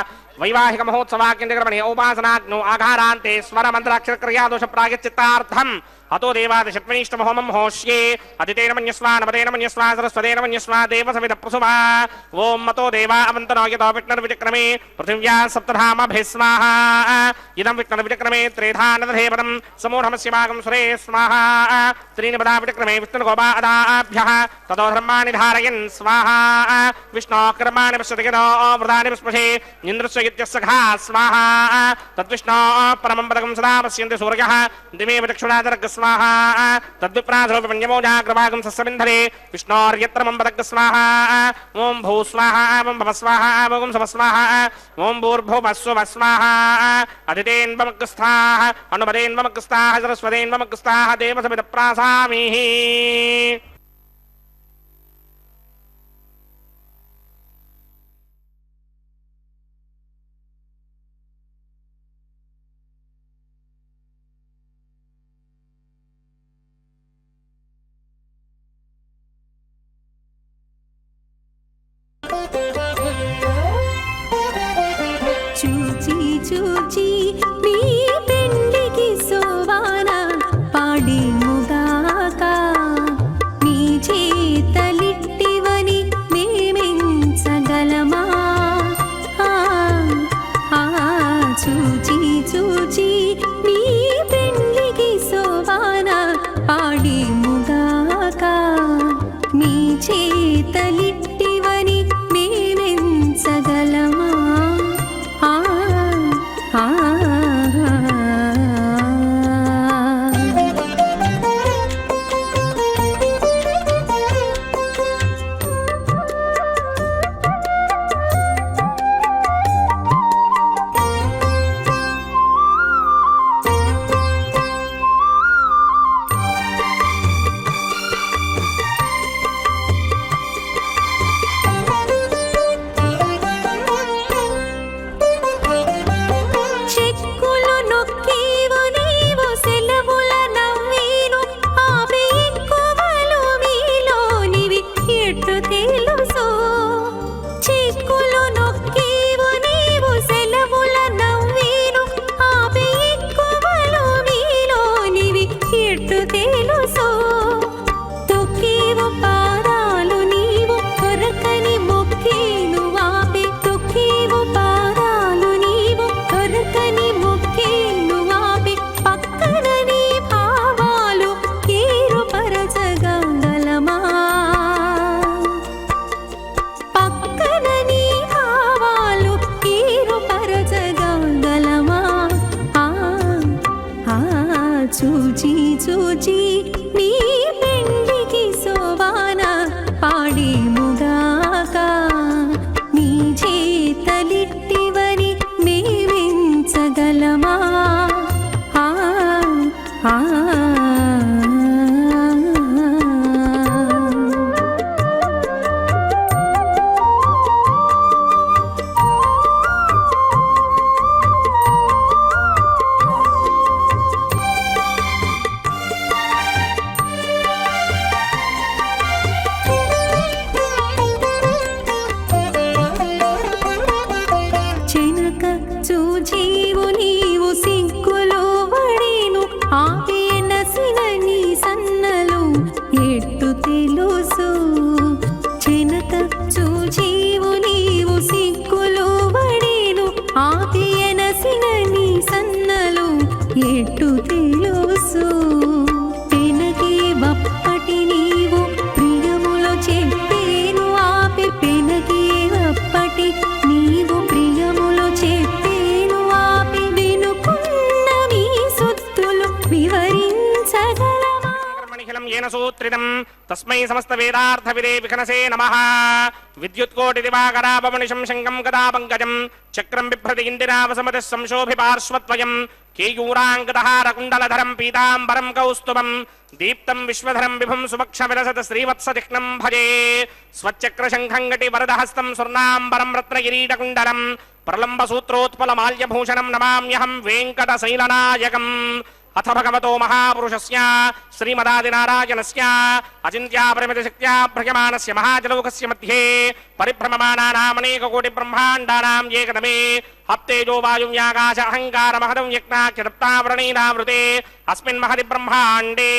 वैवाहिक महोत्सवाख्यन्दक्रमणे औपासनाग्नौ आघारान्ते स्वरमन्त्राक्षरक्रियादोषप्रायश्चित्तार्थम् हतो देवादिशत्वनिष्ठमहोमं होष्ये अदितेन मन्यस्वा नमतेन मन्यस्वा सरस्वतेन मन्यस्वा देवसविदप्रसुभा ॐ मतो देवा अवन्तनो यतो विष्णुर्विचक्रमे पृथिव्या सप्तधामभिः स्वाहा इदं विष्णुर्विचक्रमे त्रेधानदधेवनं समूढमस्य भागं सुरे स्वाहा त्रीणि पदा विचक्रमे विष्णुर्गोपादाभ्यः ततो धर्माणि धारयन् स्वाहा विष्णोः कर्माणि पश्यति यतो वृदानि विस्पृशे इन्द्रस्य इत्यस्सखा स्वाहा तद्विष्णोः परमं पदकं सदा पश्यन्ति सूर्यः दिवे चक्षुरादर्ग स्वाहा तद्विप्राधोपि पञ्चमोजाग्रभागं सस्यबिन्धरे विष्णोर्यत्र मम पदक स्वाहा ॐ भू स्वाहा ॐ भव स्वाहा ॐ स्व स्वाहा ॐ भूर्भुवः स्वः स्वाहा अदितेन्वमग्रस्थाः अनुमतेन्वमग्रस्थाः सरस्वतेन्वमग्रस्थाः देवसविदप्रासामीः చూచి చూచి నీ పెండికి సోవాన పాడి ముగాక నీ చేతలిట్టివని మేమెంచగలమా చూచి చూచి నీ పెండికి సోవాన పాడి ముగాక నీ చేతలిట్టివని మేమెంచగలమా చూచి చూచి నీ పెండికి సోవాన పాడి ముగాక నీ చేతలిట్టివని మేమెంచగలమా చూచీవు నీవు ఎట్టు తెలుసు పెనకే వప్పటి నీవు ప్రియములో చెప్పేను ఆపి పెనకే వప్పటి నీవు ప్రియములో చెప్పేను ఆపి వినుకున్న మీ సొత్తులు వివరించగలమా బ్రహ్మణిఖిలం येन सूत्रितं तस्मै समस्तवेदार्थविदे विघ्नसे नमः विद्युत्कोटिदिवाकरापमनिशं शङ्खं गदापङ्कजं चक्रं बिभ्रति इन्दिरावसमतिः संशोभिपार्श्वत्वयं केयूराङ्गदहारकुण्डलधरं पीताम्बरं कौस्तुभं दीप्तं विश्वधरं विभुं सुभक्षविलसत् श्रीवत्सचिह्नं भजे स्वच्चक्रशङ्खं घटिवरदहस्तं स्वर्णाम्बरं रत्नकिरीटकुण्डलं प्रलम्बसूत्रोत्पलमाल्यभूषणं नमाम्यहं वेङ्कटशैलनायकम् अथ भगवतो महापुरुषस्य श्रीमदादिनारायणस्य अचिन्त्यापरिमितशक्त्या भ्रयमानस्य महाजलौकस्य मध्ये परिभ्रममानानामनेककोटिब्रह्माण्डानां एकदमे हप्तेजो वायुव्याकाश अहङ्कारमहदं यज्ञाख्यदत्तावरणेनावृते अस्मिन् महति ब्रह्माण्डे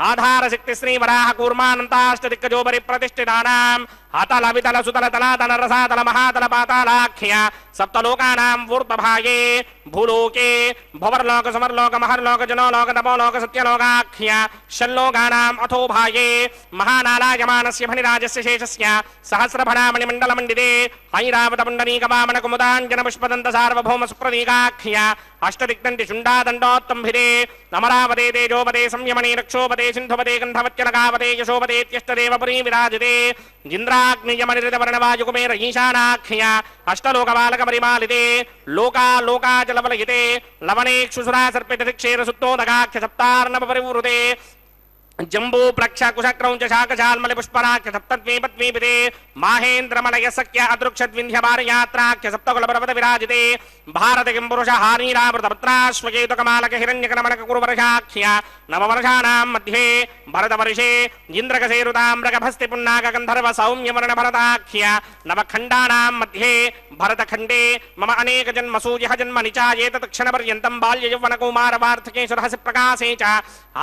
आधारशक्ति श्रीवराहकूर्मानन्ताष्टदिक्कजोपरिप्रतिष्ठितानाम् अतल वितल सुतल तलातल रसातल महातल पातालाख्य सप्तलोकानां ऊर्ध्वभागे भूलोके भवर्लोक समर्लोक महर्लोक जनोलोक तपोलोक सत्यलोकाख्य षल्लोकानाम् अथो भागे महानालायमानस्य फणिराजस्य शेषस्य सहस्रफणामणिमण्डलमण्डिते ऐरावतपुण्डरीकवामनकुमुदाञ्जनपुष्पदन्त सार्वभौम सुप्रतीकाख्य अष्टदिक्दण्डि शुण्डादण्डोत्तम्भिरे अमरावते तेजोपते संयमने रक्षोपते सिन्धुपते गन्धवत्यलकावते यशोपतेत्यष्टदेवपुरी विराजिते जिन्द्राग्नियमनिरितवर्णवायुकुमेर ईशानाख्य अष्टलोकबालकपरिमालिते लोकालोकाचलवलयिते लवणेक्षुसुरा सर्पितधिक्षेरसुत्तोदगाख्य सप्तार्णवपरिवृते जम्बू प्लक्ष कुशक्रौंच शाकशाल्मलि पुष्पराख्य सप्तद्वीपद्वीपिते माहेन्द्रमलय सख्य अदृक्षद्विन्ध्यभारयात्राख्य सप्तकुलपर्वत विराजिते भारत किं पुरुष हारीरावृतपत्राश्वकेतुकमालक हिरण्यकनमनक कुरुवर्षाख्य नववर्षाणां मध्ये भरतवर्षे इन्द्रकसेरुताम्रकभस्ति पुन्नाक गन्धर्व सौम्यवर्ण भरताख्य नवखण्डानां मध्ये भरतखण्डे मम अनेक जन्मसूयः जन्म निचायेत तत्क्षणपर्यन्तं बाल्ययौवनकौमारवार्धकेषु रहसि प्रकाशे च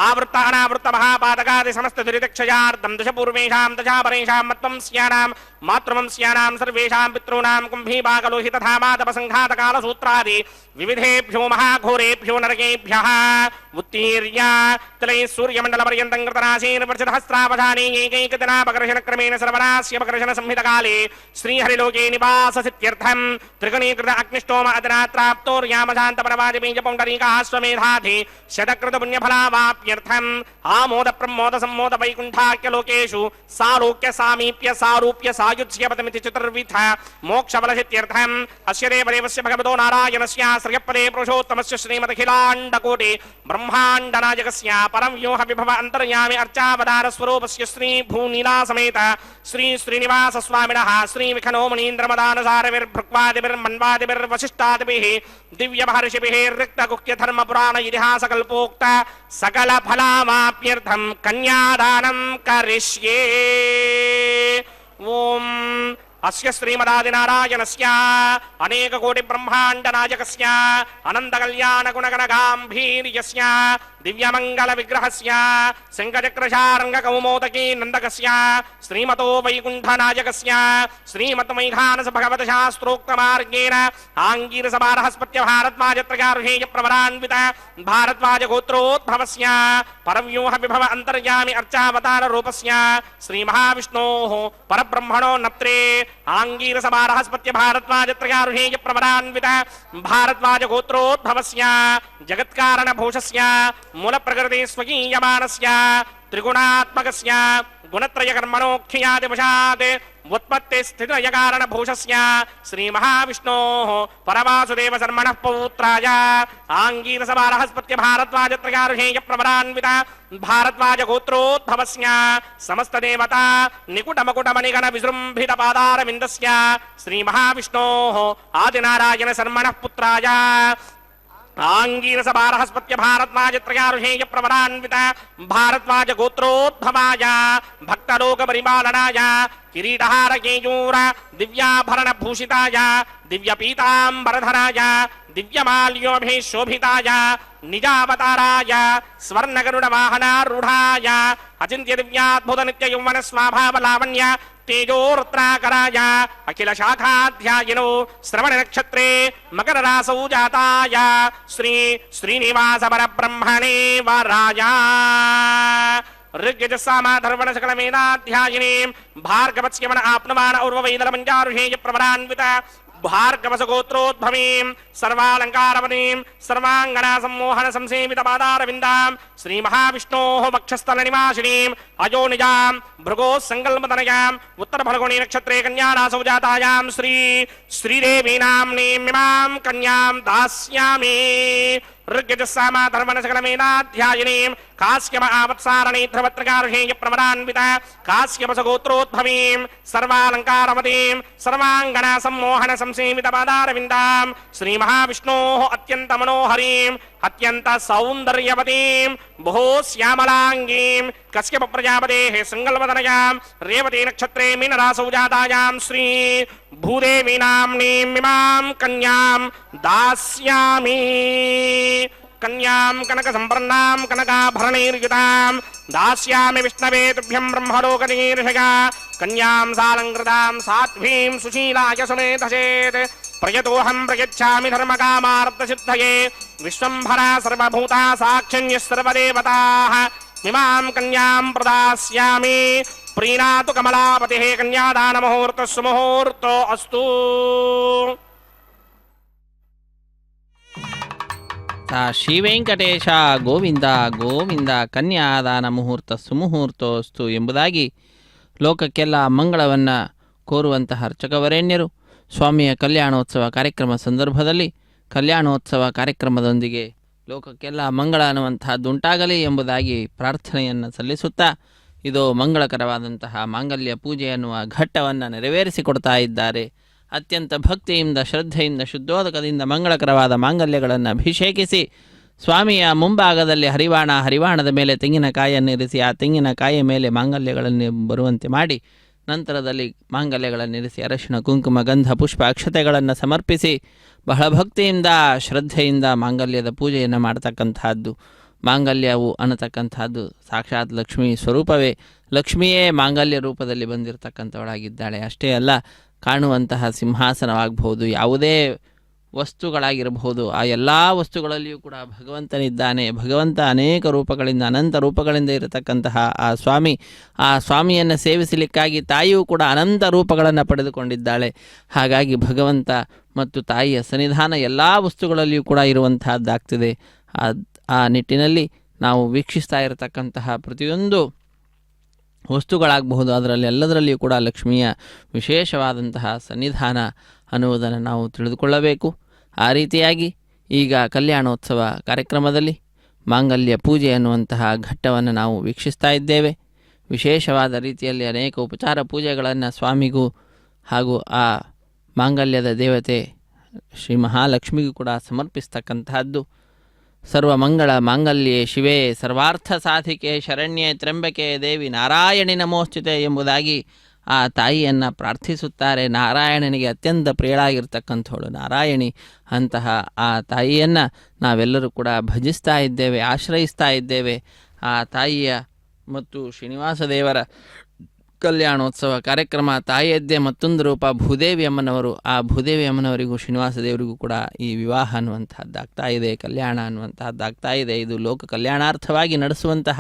आवृत्त अनावृत्त महापातकादि समस्त दुरितक्षयार्धं दशपूर्वेषां दशापरेषां मत्वंस्यानां मातृवंस्यानां सर्वेषां पितॄणां कुम्भीभागलोहि तथा मातपसङ्घातकालसूत्रादि विविधेभ्यो महाघोरेभ्यो नरकेभ्यः उत्तीर्य तलैः सूर्यमण्डलपर्यन्तं कृतराशीर्वर्षदहस्रावधाने एकैकदिनापकर्षणक्रमेण सर्वनास्यपकर्षणसंहितकाले श्रीहरिलोके निवाससित्यर्थं त्रिगुणीकृत अग्निष्टोम अदनात्राप्तोर्यामशान्तपरवाजपेयपौण्डरीकाश्वमेधाधि शतकृतपुण्यफलावाप्यर्थम् आमोद प्रमोद सम्मोद वैकुण्ठाख्यलोकेषु सालोक्य सामीप्य सारूप्य सायुज्यपदमिति चतुर्विध मोक्षफलसित्यर्थम् अस्य देवदेवस्य भगवतो नारायणस्य श्रियपदे पुरुषोत्तमस्य श्रीमदखिलाण्डकोटि ब्रह्माण्डनायकस्य परं व्यूह विभव अन्तर्यामि अर्चावतार स्वरूपस्य श्री भूनीला समेत श्री श्रीनिवास स्वामिनः श्री विखनो मुनीन्द्रमदानसारविर्भृक्वादिभिर्मन्वादिभिर्वसिष्ठादिभिः दिव्य महर्षिभिः रिक्तगुह्य धर्म पुराण इतिहास कल्पोक्त सकल फलामाप्यर्थं कन्यादानं करिष्ये ओम अस्य श्रीमदादिनारायणस्य अनेक कोटि ब्रह्मांड नायकस्य अनंत कल्याण गुणगण गांभीर्यस्य दिव्यमंगल विग्रहस्य शंखचक्रशार्ंग कौमोदकी नंदकस्य श्रीमतो वैकुंठ नायकस्य श्रीमद्वैखानस भगवत शास्त्रोक्त मार्गेण आंगीरस बारहस्पत्य भारद्वाजत्रयार्हेय प्रवरान्वित भारद्वाज गोत्रोद्भवस्य परव्यूह विभव अंतर्यामि अर्चावतार रूपस्य श्री महाविष्णोः परब्रह्मणो नत्रे आंगीरस बारहस्पत्य भारद्वाजत्रयार्हेय प्रवरान्वित भारद्वाज गोत्रोद्भवस्य जगत्कारण भूषस्य मूल प्रकृति स्वकीयमानस्य त्रिगुणात्मकस्य गुणत्रय कर्मणोख्यादिवशात् उत्पत्ति स्थितिलय कारण भूषस्य श्री महाविष्णोः परवासुदेव शर्मणः पौत्राय आंगीरस बारहस्पत्य भारद्वाजत्रयार्हेय प्रवरान्वित भारद्वाज गोत्रोद्भवस्य समस्त देवता निकुट मकुट मणिगण विजृंभित पादारविन्दस्य श्री महाविष्णोः आदिनारायण शर्मणः पुत्राय आंगीरस बारहस्पत्य भारद्वाजत्रयार्हेय प्रवरान्वित भारद्वाज गोत्रोद्भवाय भक्तलोक परिपालनाय किरीटहार केयूर दिव्याभरण भूषिताय दिव्य पीतांबरधराय दिव्यमाल्योभिशोभिताय निजावताराय स्वर्णगरुड वाहनारूढ़ाय अचिंत्य दिव्याद्भुत नित्य यौवन स्वाभाव लावण्य तेजोरत्राकराय अखिल शाखाध्यायिनो श्रवण नक्षत्रे मकर रासौ जाताय श्री श्रीनिवास परब्रह्मणे वराय ऋग्यजस्सामाधर्वण सकल वेदाध्यायिनीं भार्गवत्स्यमन आप्नुमान और्ववैदल मञ्जारुषेय प्रवरान्वित भार्गवस गोत्रोद्भवीं सर्वालंकारवतीं सर्वांगना सम्मोहन संसेवित पादारविन्दां श्री महाविष्णोः वक्षस्थल निवासिनीं अजोनिजां भृगो संकल्पतनयां उत्तर फल्गुणी नक्षत्रे कन्यारासौ जातायां श्री श्रीदेवी नाम्नीमिमां कन्यां दास्यामि ऋग्यजस्सामाधर्वण सकल वेदाध्यायिनीं कास्यप आवत्सारणेत्रवत्रकार्षेय प्रवरान्वित कास्यपस गोत्रोद्भवीं सर्वालंकारवतीं सर्वांगना सम्मोहन संसेवित पादारविन्दां श्री महाविष्णोः अत्यंत मनोहरीं अत्यंत सौंदर्यवतीं बहु श्यामलांगीं कश्यप प्रजापतेः संकल्पतनयां रेवती नक्षत्रे मीनरासौ जातायां श्री भूदेवी नाम्नीमिमां कन्यां दास्यामि कन्यां कनक संपन्नां कनकाभरणैर्युतां दास्यामि विष्णवे तुभ्यं ब्रह्मलोकनीर्षया कन्यां सालङ्कृतां साध्वीं सुशीलाय सुमेधसेत् प्रयतोऽहं प्रयच्छामि धर्मकामार्थसिद्धये विश्वम्भरा सर्वभूता साक्षिण्यः सर्वदेवताः इमां कन्यां प्रदास्यामि प्रीणातु कमलापतिः कन्यादानमुहूर्तः सुमुहूर्तो अस्तु ಶ್ರೀವೆಂಕಟೇಶ ಗೋವಿಂದ ಗೋವಿಂದ ಕನ್ಯಾದಾನ ಮುಹೂರ್ತ ಸುಮುಹೂರ್ತೋಸ್ತು ಎಂಬುದಾಗಿ ಲೋಕಕ್ಕೆಲ್ಲ ಮಂಗಳವನ್ನು ಕೋರುವಂತಹ ಅರ್ಚಕವರೇಣ್ಯರು ಸ್ವಾಮಿಯ ಕಲ್ಯಾಣೋತ್ಸವ ಕಾರ್ಯಕ್ರಮ ಸಂದರ್ಭದಲ್ಲಿ ಕಲ್ಯಾಣೋತ್ಸವ ಕಾರ್ಯಕ್ರಮದೊಂದಿಗೆ ಲೋಕಕ್ಕೆಲ್ಲ ಮಂಗಳ ಅನ್ನುವಂತಹದ್ದುಂಟಾಗಲಿ ಎಂಬುದಾಗಿ ಪ್ರಾರ್ಥನೆಯನ್ನು ಸಲ್ಲಿಸುತ್ತಾ ಇದು ಮಂಗಳಕರವಾದಂತಹ ಮಾಂಗಲ್ಯ ಪೂಜೆ ಅನ್ನುವ ಘಟ್ಟವನ್ನು ನೆರವೇರಿಸಿಕೊಡ್ತಾ ಇದ್ದಾರೆ. ಅತ್ಯಂತ ಭಕ್ತಿಯಿಂದ ಶ್ರದ್ಧೆಯಿಂದ ಶುದ್ಧೋದಕದಿಂದ ಮಂಗಳಕರವಾದ ಮಾಂಗಲ್ಯಗಳನ್ನು ಅಭಿಷೇಕಿಸಿ ಸ್ವಾಮಿಯ ಮುಂಭಾಗದಲ್ಲಿ ಹರಿವಾಣದ ಮೇಲೆ ತೆಂಗಿನಕಾಯನ್ನು ಇರಿಸಿ ಆ ತೆಂಗಿನಕಾಯಿಯ ಮೇಲೆ ಮಾಂಗಲ್ಯಗಳನ್ನು ಬರುವಂತೆ ಮಾಡಿ ನಂತರದಲ್ಲಿ ಮಾಂಗಲ್ಯಗಳನ್ನಿರಿಸಿ ಅರಶಿಣ ಕುಂಕುಮ ಗಂಧ ಪುಷ್ಪ ಅಕ್ಷತೆಗಳನ್ನು ಸಮರ್ಪಿಸಿ ಬಹಳ ಭಕ್ತಿಯಿಂದ ಶ್ರದ್ಧೆಯಿಂದ ಮಾಂಗಲ್ಯದ ಪೂಜೆಯನ್ನು ಮಾಡತಕ್ಕಂತಹದ್ದು. ಮಾಂಗಲ್ಯವು ಅನ್ನತಕ್ಕಂಥದ್ದು ಸಾಕ್ಷಾತ್ ಲಕ್ಷ್ಮೀ ಸ್ವರೂಪವೇ. ಲಕ್ಷ್ಮಿಯೇ ಮಾಂಗಲ್ಯ ರೂಪದಲ್ಲಿ ಬಂದಿರತಕ್ಕಂಥವಳಾಗಿದ್ದಾಳೆ. ಅಷ್ಟೇ ಅಲ್ಲ, ಕಾಣುವಂತಹ ಸಿಂಹಾಸನವಾಗಬಹುದು, ಯಾವುದೇ ವಸ್ತುಗಳಾಗಿರಬಹುದು, ಆ ಎಲ್ಲ ವಸ್ತುಗಳಲ್ಲಿಯೂ ಕೂಡ ಭಗವಂತನಿದ್ದಾನೆ. ಭಗವಂತ ಅನೇಕ ರೂಪಗಳಿಂದ ಅನಂತ ರೂಪಗಳಿಂದ ಇರತಕ್ಕಂತಹ ಆ ಸ್ವಾಮಿಯನ್ನು ಸೇವಿಸಲಿಕ್ಕಾಗಿ ತಾಯಿಯೂ ಕೂಡ ಅನಂತ ರೂಪಗಳನ್ನು ಪಡೆದುಕೊಂಡಿದ್ದಾಳೆ. ಹಾಗಾಗಿ ಭಗವಂತ ಮತ್ತು ತಾಯಿಯ ಸನ್ನಿಧಾನ ಎಲ್ಲ ವಸ್ತುಗಳಲ್ಲಿಯೂ ಕೂಡ ಇರುವಂತಹದ್ದಾಗ್ತಿದೆ. ಆ ನಿಟ್ಟಿನಲ್ಲಿ ನಾವು ವೀಕ್ಷಿಸ್ತಾ ಇರತಕ್ಕಂತಹ ಪ್ರತಿಯೊಂದು ವಸ್ತುಗಳಾಗಬಹುದು, ಅದರಲ್ಲಿ ಎಲ್ಲದರಲ್ಲಿಯೂ ಕೂಡ ಲಕ್ಷ್ಮಿಯ ವಿಶೇಷವಾದಂತಹ ಸನ್ನಿಧಾನ ಅನ್ನುವುದನ್ನು ನಾವು ತಿಳಿದುಕೊಳ್ಳಬೇಕು. ಆ ರೀತಿಯಾಗಿ ಈಗ ಕಲ್ಯಾಣೋತ್ಸವ ಕಾರ್ಯಕ್ರಮದಲ್ಲಿ ಮಾಂಗಲ್ಯ ಪೂಜೆ ಅನ್ನುವಂತಹ ಘಟ್ಟವನ್ನು ನಾವು ವೀಕ್ಷಿಸ್ತಾ ಇದ್ದೇವೆ. ವಿಶೇಷವಾದ ರೀತಿಯಲ್ಲಿ ಅನೇಕ ಉಪಚಾರ ಪೂಜೆಗಳನ್ನು ಸ್ವಾಮಿಗೂ ಹಾಗೂ ಆ ಮಾಂಗಲ್ಯದ ದೇವತೆ ಶ್ರೀ ಮಹಾಲಕ್ಷ್ಮಿಗೂ ಕೂಡ ಸಮರ್ಪಿಸ್ತಕ್ಕಂತಹದ್ದು. ಸರ್ವಮಂಗಳ ಮಾಂಗಲ್ಯೆ ಶಿವೆ ಸರ್ವಾರ್ಥ ಸಾಧಿಕೆ ಶರಣ್ಯೆ ತ್ರ್ಯಂಬಕೆ ದೇವಿ ನಾರಾಯಣಿ ನಮೋಸ್ತುತೆ ಎಂಬುದಾಗಿ ಆ ತಾಯಿಯನ್ನು ಪ್ರಾರ್ಥಿಸುತ್ತಾರೆ. ನಾರಾಯಣನಿಗೆ ಅತ್ಯಂತ ಪ್ರಿಯಳಾಗಿರ್ತಕ್ಕಂಥವಳು ನಾರಾಯಣಿ. ಅಂತಹ ಆ ತಾಯಿಯನ್ನು ನಾವೆಲ್ಲರೂ ಕೂಡ ಭಜಿಸ್ತಾ ಇದ್ದೇವೆ, ಆಶ್ರಯಿಸ್ತಾ ಇದ್ದೇವೆ. ಆ ತಾಯಿಯ ಮತ್ತು ಶ್ರೀನಿವಾಸ ದೇವರ ಕಲ್ಯಾಣೋತ್ಸವ ಕಾರ್ಯಕ್ರಮ ತಾಯಿಯದ್ದೇ ಮತ್ತೊಂದು ರೂಪ ಭೂದೇವಿ ಅಮ್ಮನವರು. ಆ ಭೂದೇವಿ ಅಮ್ಮನವರಿಗೂ ಶ್ರೀನಿವಾಸ ದೇವರಿಗೂ ಕೂಡ ಈ ವಿವಾಹ ಅನ್ನುವಂತಹದ್ದಾಗ್ತಾ ಇದೆ, ಕಲ್ಯಾಣ ಅನ್ನುವಂತಹದ್ದಾಗ್ತಾ ಇದೆ. ಇದು ಲೋಕ ಕಲ್ಯಾಣಾರ್ಥವಾಗಿ ನಡೆಸುವಂತಹ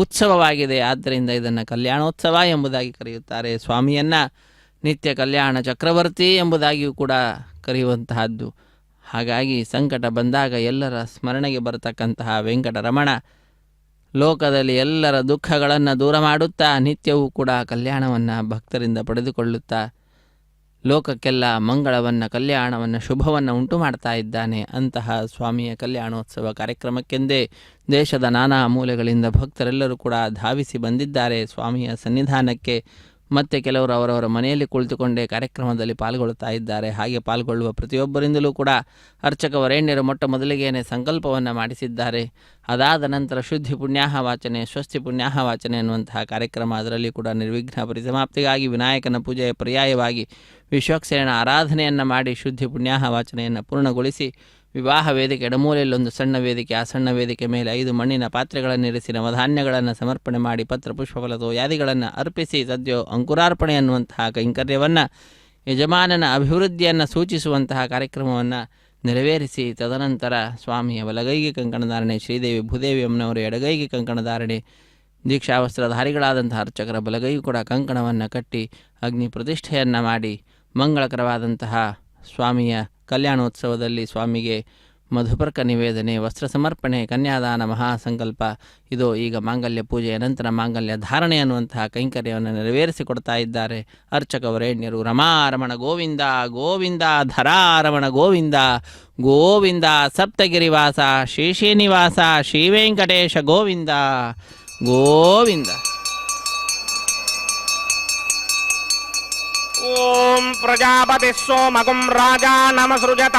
ಉತ್ಸವವಾಗಿದೆ. ಆದ್ದರಿಂದ ಇದನ್ನು ಕಲ್ಯಾಣೋತ್ಸವ ಎಂಬುದಾಗಿ ಕರೆಯುತ್ತಾರೆ. ಸ್ವಾಮಿಯನ್ನು ನಿತ್ಯ ಕಲ್ಯಾಣ ಚಕ್ರವರ್ತಿ ಎಂಬುದಾಗಿಯೂ ಕೂಡ ಕರೆಯುವಂತಹದ್ದು. ಹಾಗಾಗಿ ಸಂಕಟ ಬಂದಾಗ ಎಲ್ಲರ ಸ್ಮರಣೆಗೆ ಬರತಕ್ಕಂತಹ ವೆಂಕಟರಮಣ ಲೋಕದಲ್ಲಿ ಎಲ್ಲರ ದುಃಖಗಳನ್ನು ದೂರ ಮಾಡುತ್ತಾ ನಿತ್ಯವೂ ಕೂಡ ಕಲ್ಯಾಣವನ್ನು ಭಕ್ತರಿಂದ ಪಡೆದುಕೊಳ್ಳುತ್ತಾ ಲೋಕಕ್ಕೆಲ್ಲ ಮಂಗಳವನ್ನು ಕಲ್ಯಾಣವನ್ನು ಶುಭವನ್ನು ಉಂಟು ಮಾಡ್ತಾ ಇದ್ದಾನೆ. ಅಂತಹ ಸ್ವಾಮಿಯ ಕಲ್ಯಾಣೋತ್ಸವ ಕಾರ್ಯಕ್ರಮಕ್ಕೆಂದೇ ದೇಶದ ನಾನಾ ಮೂಲೆಗಳಿಂದ ಭಕ್ತರೆಲ್ಲರೂ ಕೂಡ ಧಾವಿಸಿ ಬಂದಿದ್ದಾರೆ ಸ್ವಾಮಿಯ ಸನ್ನಿಧಾನಕ್ಕೆ. ಮತ್ತು ಕೆಲವರು ಅವರವರ ಮನೆಯಲ್ಲಿ ಕುಳಿತುಕೊಂಡೇ ಕಾರ್ಯಕ್ರಮದಲ್ಲಿ ಪಾಲ್ಗೊಳ್ಳುತ್ತಾ ಇದ್ದಾರೆ. ಹಾಗೆ ಪಾಲ್ಗೊಳ್ಳುವ ಪ್ರತಿಯೊಬ್ಬರಿಂದಲೂ ಕೂಡ ಅರ್ಚಕ ವರೇಣ್ಯರು ಮೊಟ್ಟ ಮೊದಲಿಗೇನೆ ಸಂಕಲ್ಪವನ್ನು ಮಾಡಿಸಿದ್ದಾರೆ. ಅದಾದ ನಂತರ ಶುದ್ಧಿ ಪುಣ್ಯಾಹ ವಾಚನೆ, ಸ್ವಸ್ತಿ ಪುಣ್ಯಾಹ ವಾಚನೆ ಅನ್ನುವಂತಹ ಕಾರ್ಯಕ್ರಮ, ಅದರಲ್ಲಿ ಕೂಡ ನಿರ್ವಿಘ್ನ ಪರಿಸಮಾಪ್ತಿಗಾಗಿ ವಿನಾಯಕನ ಪೂಜೆಯ ಪರ್ಯಾಯವಾಗಿ ವಿಶ್ವಕ್ಸೇನ ಆರಾಧನೆಯನ್ನು ಮಾಡಿ ಶುದ್ಧಿ ಪುಣ್ಯಾಹ ವಾಚನೆಯನ್ನು ಪೂರ್ಣಗೊಳಿಸಿ ವಿವಾಹ ವೇದಿಕೆ ಎಡಮೂಲೆಯಲ್ಲೊಂದು ಸಣ್ಣ ವೇದಿಕೆ, ಆ ಸಣ್ಣ ವೇದಿಕೆ ಮೇಲೆ 5 ಮಣ್ಣಿನ ಪಾತ್ರೆಗಳನ್ನಿರಿಸಿ ನವಧಾನ್ಯಗಳನ್ನು ಸಮರ್ಪಣೆ ಮಾಡಿ ಪತ್ರ ಪುಷ್ಪಫಲತೋ ಯಾದಿಗಳನ್ನು ಅರ್ಪಿಸಿ ಸದ್ಯೋ ಅಂಕುರಾರ್ಪಣೆ ಅನ್ನುವಂತಹ ಕೈಂಕರ್ಯವನ್ನು, ಯಜಮಾನನ ಅಭಿವೃದ್ಧಿಯನ್ನು ಸೂಚಿಸುವಂತಹ ಕಾರ್ಯಕ್ರಮವನ್ನು ನೆರವೇರಿಸಿ ತದನಂತರ ಸ್ವಾಮಿಯ ಬಲಗೈಗೆ ಕಂಕಣಧಾರಣೆ, ಶ್ರೀದೇವಿ ಭೂದೇವಿ ಅಮ್ಮನವರು ಎಡಗೈಗೆ ಕಂಕಣಧಾರಣೆ, ದೀಕ್ಷಾವಸ್ತ್ರಧಾರಿಗಳಾದಂತಹ ಅರ್ಚಕರ ಬಲಗೈಯೂ ಕೂಡ ಕಂಕಣವನ್ನು ಕಟ್ಟಿ ಅಗ್ನಿ ಪ್ರತಿಷ್ಠೆಯನ್ನು ಮಾಡಿ ಮಂಗಳಕರವಾದಂತಹ ಸ್ವಾಮಿಯ ಕಲ್ಯಾಣೋತ್ಸವದಲ್ಲಿ ಸ್ವಾಮಿಗೆ ಮಧುಪರ್ಕ ನಿವೇದನೆ, ವಸ್ತ್ರ ಸಮರ್ಪಣೆ, ಕನ್ಯಾದಾನ ಮಹಾಸಂಕಲ್ಪ, ಇದು ಈಗ ಮಾಂಗಲ್ಯ ಪೂಜೆಯ ನಂತರ ಮಾಂಗಲ್ಯ ಧಾರಣೆ ಅನ್ನುವಂತಹ ಕೈಂಕರ್ಯವನ್ನು ನೆರವೇರಿಸಿಕೊಡ್ತಾ ಇದ್ದಾರೆ ಅರ್ಚಕವರೇಣ್ಯರು. ರಮಾರಮಣ ಗೋವಿಂದ ಗೋವಿಂದ, ಧರಾರಮಣ ಗೋವಿಂದ ಗೋವಿಂದ, ಸಪ್ತಗಿರಿವಾಸ ಶೇಷೇನಿವಾಸ ಶ್ರೀವೆಂಕಟೇಶ ಗೋವಿಂದ ಗೋವಿಂದ. ಓಂ ಪ್ರಜಾಪತಿ ಸೋಮಗುಂ ರಾಜಾ ನಮಸೃಜತ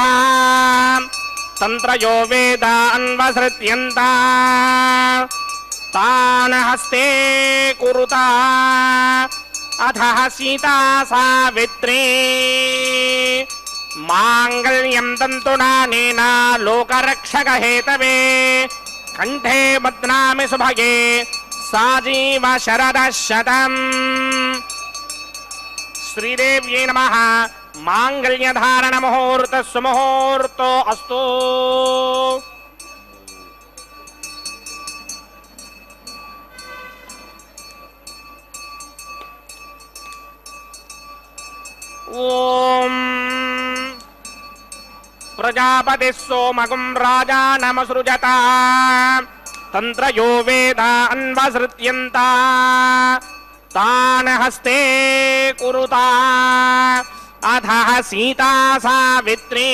ತಂತ್ರಯೋ ವೇದ ಅನ್ವಸೃತ್ಯಂತ ತಾನ ಹಸ್ತೆ ಕುರುತ ಅಥ ಸೀತಾ ಸಾವಿತ್ರೀ ಮಾಂಗಲ್ಯಂ ತಂತುನಾನೇನ ಲೋಕರಕ್ಷಕ ಹೇತವೇ ಕಂಠೆ ಬಧ್ನಾಮಿ ಸುಭಗೆ ಸಾಜೀವ ಶರದಃ ಶತಂ. ಶ್ರೀದೇವ್ಯೈ ನಮಃ. ಮಾಂಗಲ್ಯಧಾರಣ ಮುಹೂರ್ತ ಸುಮುಹೂರ್ತೋ ಅಸ್ತು. ಓಂ ಪ್ರಜಾಪತಿ ಸೋಮಗುಂ ರಾಜಾ ನಮಸೃಜತ ತಂತ್ರಯೋ ವೇದ ಅನ್ವಸೃತ್ಯಂತ ತಾನ ಹಸ್ತೆ ಕುರುತ ಅಥ ಸೀತಾ ಸಾವಿತ್ರೀ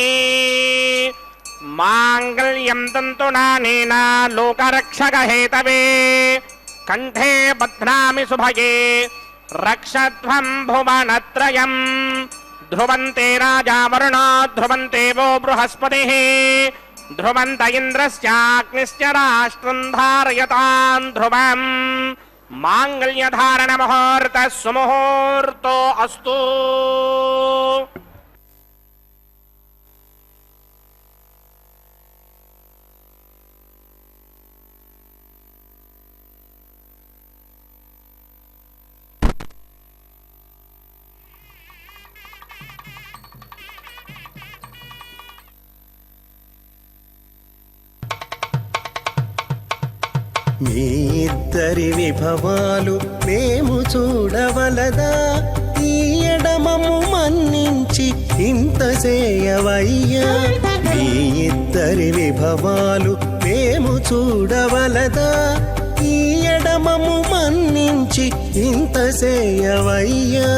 ಮಾಂಗಲ್ಯಂ ತಂತುನಾನೇನ ಲೋಕರಕ್ಷಕ ಹೇತವೇ ಕಂಠೆ ಬಧ್ನಾಮಿ ಸುಭಗೆ ರಕ್ಷಧ್ವಂ ಭುವನತ್ರಯಂ. ಧ್ರುವಂತೆ ರಾಜಾ ವರುಣೋ ಧ್ರುವಂತೆ ವೋ ಬೃಹಸ್ಪತಿಃ ಧ್ರುವಂತ ಇಂದ್ರಸ್ಯಾಗ್ನಿಶ್ಚ ರಾಷ್ಟ್ರಂ ಧಾರಯತಾಂ ಧ್ರುವಂ. ಮಾಂಗಲ್ಯಧಾರಣ ಮುಹೂರ್ತ ಸುಮುಹೂರ್ತೋ ಅಸ್ತು. మీ ఇద్దరి విభవాలు మేము చూడవలదా, ఈ ఎడమము మన్నించి ఇంత చేయవయ్యా. మీ ఇద్దరి విభవాలు మేము చూడవలదా, ఈ ఎడమము మన్నించి ఇంత చేయవయ్యా.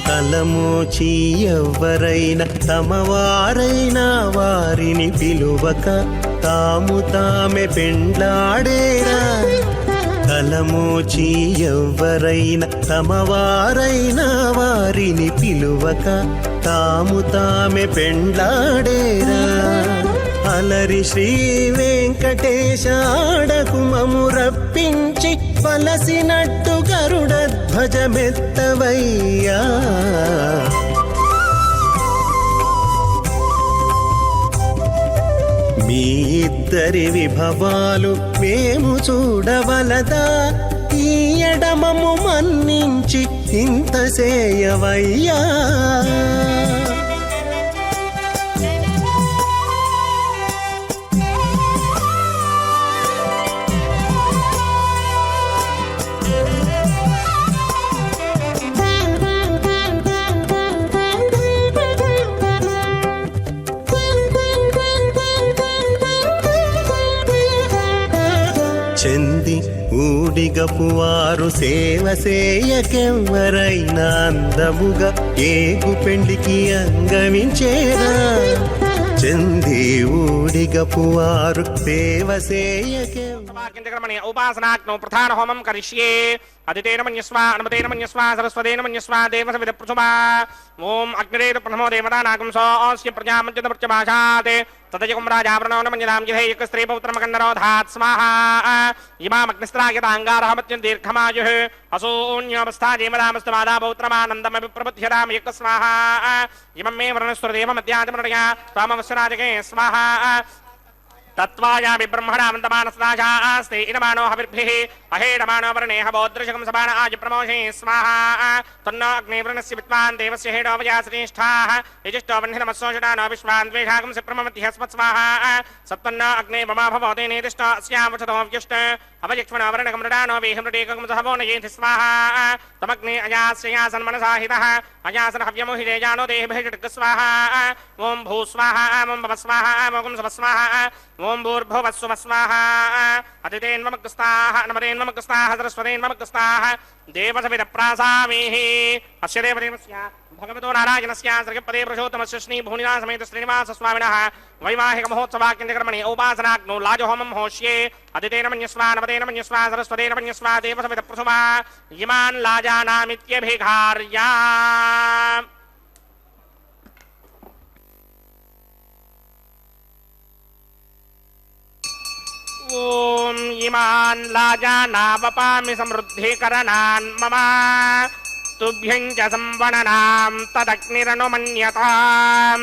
తలమోచి ఎవ్వరైనా తమవారైనా వారిని పిలువక తాము తామే పెండ్లాడేరా. తలమోచి ఎవ్వరైనా తమవారైనా వారిని పిలువక తాము తామే పెండ్లాడేరా. అలరి శ్రీ వెంకటేశ ఆడకుమము రప్పించి పలసినట్టు గరుడ ధ్వజమెత్తవయ్యా. మీ ఇద్దరి విభవాలు మేము చూడవలదా, ఈ ఎడమము మన్నించి ఇంత చేయవయ్యా. చెంది ఊడిగపు వారు సేవ సేయకెవ్వరైనా అందముగా ఏగు పెండికి అంగమించేరా. చెంది ఊడిగపు వారు సేవ సేయకెవ్వ కించకర్మణి ఉపాసనాగ్నౌ ప్రధాన హోమం కరిష్యే అదితేన మన్యస్వ అనుమతేన మన్యస్వ సరస్వతేన మన్యస్వ దేవసవిద పృథుమా ఓం అగ్నిరేత ప్రథమో దేవతానాగం సోస్య ప్రజామంత్యత ప్రత్యభాషాత్ తదయకం రాజావరణో మంజనాం జిధేయక స్త్రీ పౌత్రమకండరోధాత్ స్వాహా ఇమామగ్నిస్త్రాగతాంగారహమత్యం దీర్ఘమాయుః అసూన్యోపస్థా జీవరామస్తమాదా పౌత్రమానందమపి ప్రబుద్ధ్యరామ యక స్వాహా ఇమం మే వరణస్వరదేవ మధ్యాజమనయా తామవస్యరాజకే స్వాహా తత్వాయామి బ్రహ్మణామంతమానసదాశాస్తి ఇనమానో హవిర్భిః అహేడమానో వర్ణేహ బోద్రశకం సమాన ఆజ ప్రమోషే స్వాహా తన్నో అగ్నివృణస్య విద్వాన్ దేవస్య హేడోవయాశ్రేష్ఠాః యజిష్టో వహ్నినమస్సోషడానో విశ్వాన్ ద్వేషాగం సప్రమమతిహస్మత్ స్వాహా సత్పన్నో అగ్నే మమా భవతే నేదిష్టో అస్యావచతో వ్యుష్ట అవయక్ష్మణో వర్ణకం మృడానో వేహమృడేకం సహవో నయేతి స్వాహా తమగ్నే అయాస్యయాసన్మనసాహితః అయాసన హవ్యమోహిరేజానో దేహిభిషట్క స్వాహా ఓం భూ స్వాహా ఓం భవ స్వాహా ఓం సవ స్వాహా ఓం భూర్భువస్సువ స్వాహా అతిథేన్మమగ్స్తాః నమదేన్మమగ్స్తాః సరస్వతేన్మమగ్స్తాః దేవసవిద ప్రాసామీః అస్య దేవదేవస్య భగవతో నారాయణస్య శ్రీపదే పురుషోత్తమస్య శ్రీ భూనినా సమేత శ్రీనివాస స్వామినః వైవాహిక మహోత్సవాక్యంకర్మణి ఉపాసనాగ్నౌ లాజహోమం హోష్యే అదితేన మన్యస్వ నవదేన మన్యస్వ సరస్వతేన మన్యస్వ దేవసవిద పృథుమా ఇమాన్ లాజానామిత్యభిఘార్యా ఓం ఇమాన్ లాజానావపామి సమృద్ధికరణాన్ మమ తుభ్యం చ సంవననాం తదగ్నిరనుమన్యతాం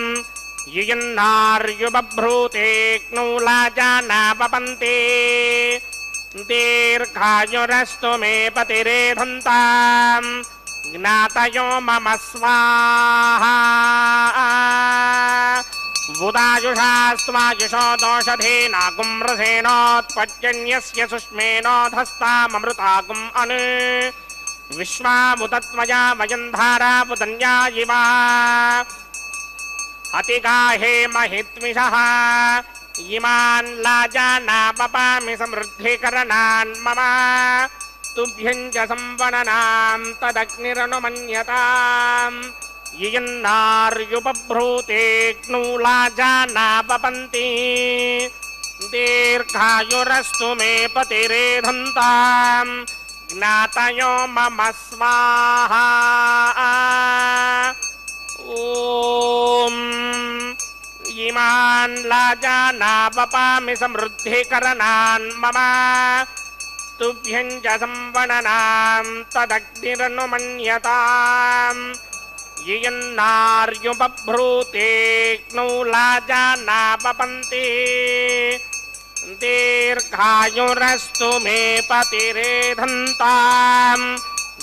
యుయన్నార్యుబభ్రూతేక్నౌ లాజానావపంతే దీర్ఘాయురస్తు మే పతిరేధంతాం జ్ఞాతయో మమ స్వాహా ఉదాయుషాస్త్వాయుషో దోషధేనాగుం రసేనోత్పత్యన్యస్య సుష్మేనోధస్తామమృతాగుం అను విశ్వాముతత్మయా వయం ధారాపుతన్యా ఇవ అతిగాహే మహిత్మిషః ఇమాన్ లాజానావపామి సమృద్ధికరణాన్ మమ తుభ్యం చ సంవననాం తదగ్నిరనుమన్యతాం యయన్నార్యుపభ్రూతేక్నౌ లాజానావపంతి దీర్ఘాయురస్తు మే పతిరేధంతాం జ్ఞాతయో మమ స్వాహా ఓం ఇమాన్ లాజానావపామి సమృద్ధికరణాన్ మమ తుభ్యం చ సంవననాం తదగ్నిరనుమన్యతాం యయన్నార్యుపభ్రూతేక్నౌ లాజానావపంతి దీర్ఘాయురస్తు మే పతిరేధంతాం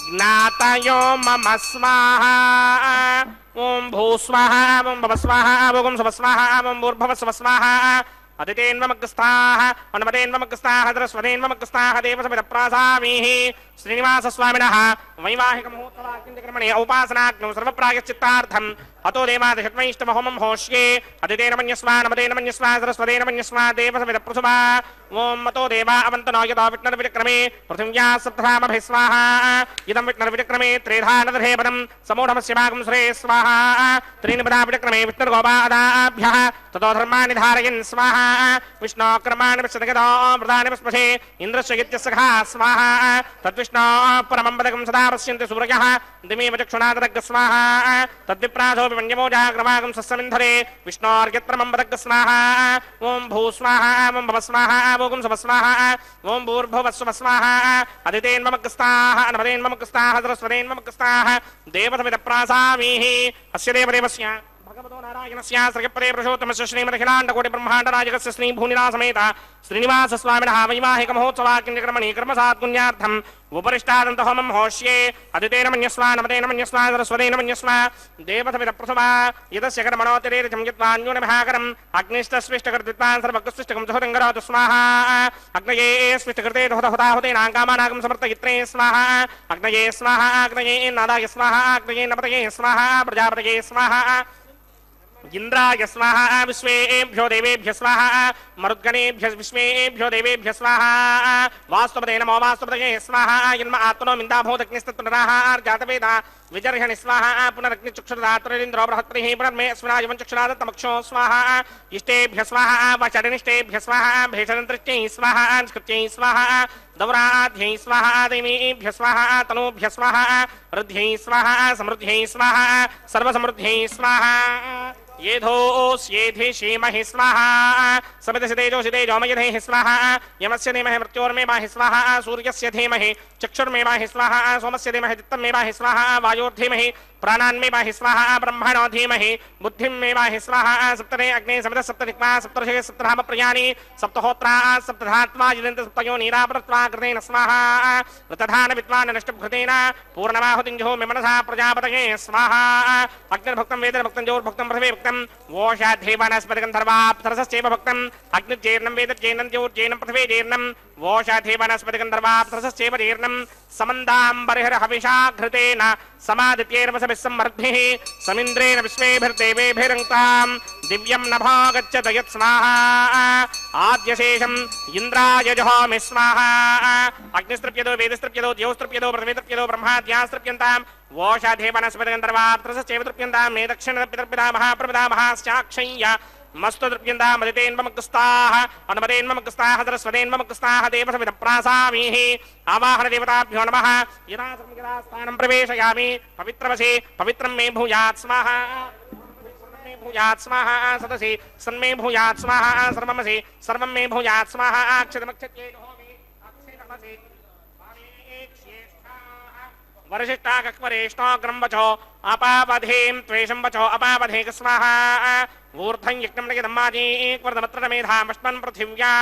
జ్ఞాతయో మమ స్వాహా ఓం భూ స్వాహా ఓం భవ స్వాహా ఓం సవ స్వాహా ఓం భూర్భవ స్వ స్వాహా అదితేన్మమగ్స్తాః అనుమతేన్మమగ్స్తాః సరస్వతేన్మమగ్స్తాః దేవసవిద ప్రాసామీః శ్రీనివాస స్వామినః వైవాహిక మహోత్సవాక్యంకర్మణి ఉపాసనాగ్నౌ సర్వప్రాయశ్చిత్తార్థం అతో దేవాదశత్వైష్టమహోమం హోష్యే అదితేన మన్యస్వ నమదేన మన్యస్వ సరస్వతేన మన్యస్వ దేవసవిద పృథుమా ఓం మతో దేవా అవంతనో యతో విష్ణుర్విచక్రమే పృథివ్యా సప్తధామభిः స్వాహా ఇదం విష్ణుర్విచక్రమే త్రేధానదధేపదం సమూఢమస్య భాగం శ్రే స్వాహా త్రీణి పదా విచక్రమే విష్ణుర్గోపాదాభ్యः తతో ధర్మాణి ధారయన్ స్వాహా విష్ణోక్రమాణి విశదగతో మృదాని విస్పశే ఇంద్రస్య ఇత్యస్సఖా స్వాహా తద్విష్ణో పరమం పదకం సదా పశ్యంతి సూర్యః దిమేవ చక్షుణా తదగ్గ స్వాహా తద్విప్రాసోపి మన్యమోజాగ్రవాగం సస్సమింధరే విష్ణోర్యత్పరమం పదగ్గ స్వాహా ఓం భూ స్వాహా ఓం భవ స్వాహా ఓం సవ స్వాహా ఓం భూర్భువస్సువ స్వాహా అదితేన్మమగ్స్తాః అనమదేన్మమగ్స్తాః సరస్వతేన్మమగ్స్తాః దేవసవిద ప్రాసామీః అస్య దేవదేవస్య భగవతో నారాయణస్య శ్రీపదే పురుషోత్తమస్య శ్రీమదఖిలాండకోటి బ్రహ్మాండనాయకస్య శ్రీ భూనినా సమేత శ్రీనివాస స్వామినః వైవాహిక మహోత్సవాక్యంకర్మణి కర్మసాత్పుణ్యార్థం ఉపరిష్టాదంతహోమం హోష్యే అదితేన మన్యస్వ నమదేన మన్యస్వ సరస్వతేన మన్యస్వ దేవసవిద పృథుమా యదస్య కర్మణోతిరేరిచం యత్వాన్యూనమహాకరం అగ్నిష్టస్విష్టకృత్వాన్ సర్వకృష్టిష్టకం సుహృతంగరోతు స్వాహా అగ్నయే స్విష్టకృతే హుతాహుతేనాంకామానాగం సమర్థయిత్రే స్వాహా అగ్నయే స్వాహా అగ్నయే నాదాయ స్వాహా అగ్నయే నపతయే స్వాహా ప్రజాపతయే స్వాహా इंद्राय स्वाहा विश्वेभ्यो देवेभ्य स्वाहा मरुद्गणेभ्य विश्वेभ्यो देवेभ्य स्वाहा वास्तुपदे नमो वास्तुपदये स्वाहा जन्म आत्मनो मिन्दाभूतग्निस्तत्पुनराः जातवेदा विजर्हणि स्वाहा पुनरग्निचक्षुरात्रिन्द्रो बृहत्पतिः पुनर्मे अस्मिनायवं चक्षुरादत्तमक्षो स्वाहा इष्टेभ्य स्वाहा वचरणिष्टेभ्य स्वाहा भेषणतृष्टै स्वाहा स्कृत्यै स्वाहा दौराध्यै स्वाहा देवीभ्य स्वाहा तनूभ्य स्वाहा रुद्ध्यै स्वाहा समृद्ध्यै स्वाहा सर्वसमृद्ध्यै स्वाहा येधोस्येधि श्रीमहि स्वाहा समितसितेजोषितेजोमयधेहि स्वाहा यमस्य धीमहि मृत्योर्मेवाहि स्वाहा सूर्यस्य धीमहि चक्षुर्मेवाहि स्वाहा सोमस्य धीमहि चित्तमेवाहि स्वाहा वायोर्धीमहि प्राणान्मेवाहि स्वाहा ब्रह्मणो धीमहि बुद्धिमेवाहि स्वाहा सप्तमे अग्ने समित सप्तदिक्मा सप्तर्षे सप्तधाम प्रयाणि सप्तहोत्रा सप्तधात्मा जिदन्त सप्तयो नीरापरत्वा कृतेन स्वाहा ऋतधान विद्वान् नष्टभृतेन पूर्णमाहुतिञ्जो मनसा प्रजापतये स्वाहा अग्निर्भक्तं वेदर्भक्तं जोर्भक्तं पृथिवी भक्तं वोषाधेवनस्पतिगन्धर्वाप्सरसश्चैव भक्तं अग्निर्जेर्णं वेदर्जेर्णं ज्योर्जेर्णं पृथिवी जेर्णं वोषाधेवनस्पतिगन्धर्वाप्सरसश्चैव जेर्णं समन्दाम्बरिहरहविषा घृतेन समादित्यैर्वसभिः सम्मर्द्भिः समिन्द्रेण विश्वेभिर्देवेभिरङ्क्तां दिव्यं नभो गच्छत यत् स्वाहा आद्यशेषम् इन्द्राय जहोमि स्वाहा अग्निस्तृप्यतो वेदस्तृप्यतो द्यौस्तृप्यतो पृथिवीतृप्यतो ब्रह्माद्यास्तृप्यन्तां वोषाधेवनस्पतिगन्धर्वाप्सरसश्चैव तृप्यन्तां मे दक्षिणतर्पितर्पिता महाप्रपिता महाश्चाक्षय्य मस्तु तृप्यन्तां मदितेन्ममग्रस्ताः अनुमतेन्ममग्रस्ताः सरस्वतेन्ममग्रस्ताः देवसमितप्रासामीः आवाहन देवताभ्यो नमः यदा स्थानं प्रवेशयामि पवित्रवसे पवित्रं मे भूयात् स्वाहा भूयात् स्वाहा सदसि सन्मे भूयात् स्वाहा सर्वमसि सर्वं मे भूयात् स्वाहा अक्षतमक्षत्ये वरिष्ठा कक्वरेष्टोऽग्रं वचो अपावधें त्वेषं वचो अपावधेक स्वाहा ऊर्ध्वं यज्ञं नयदम्माजीक्वर्धमत्र मेधामश्मन् पृथिव्या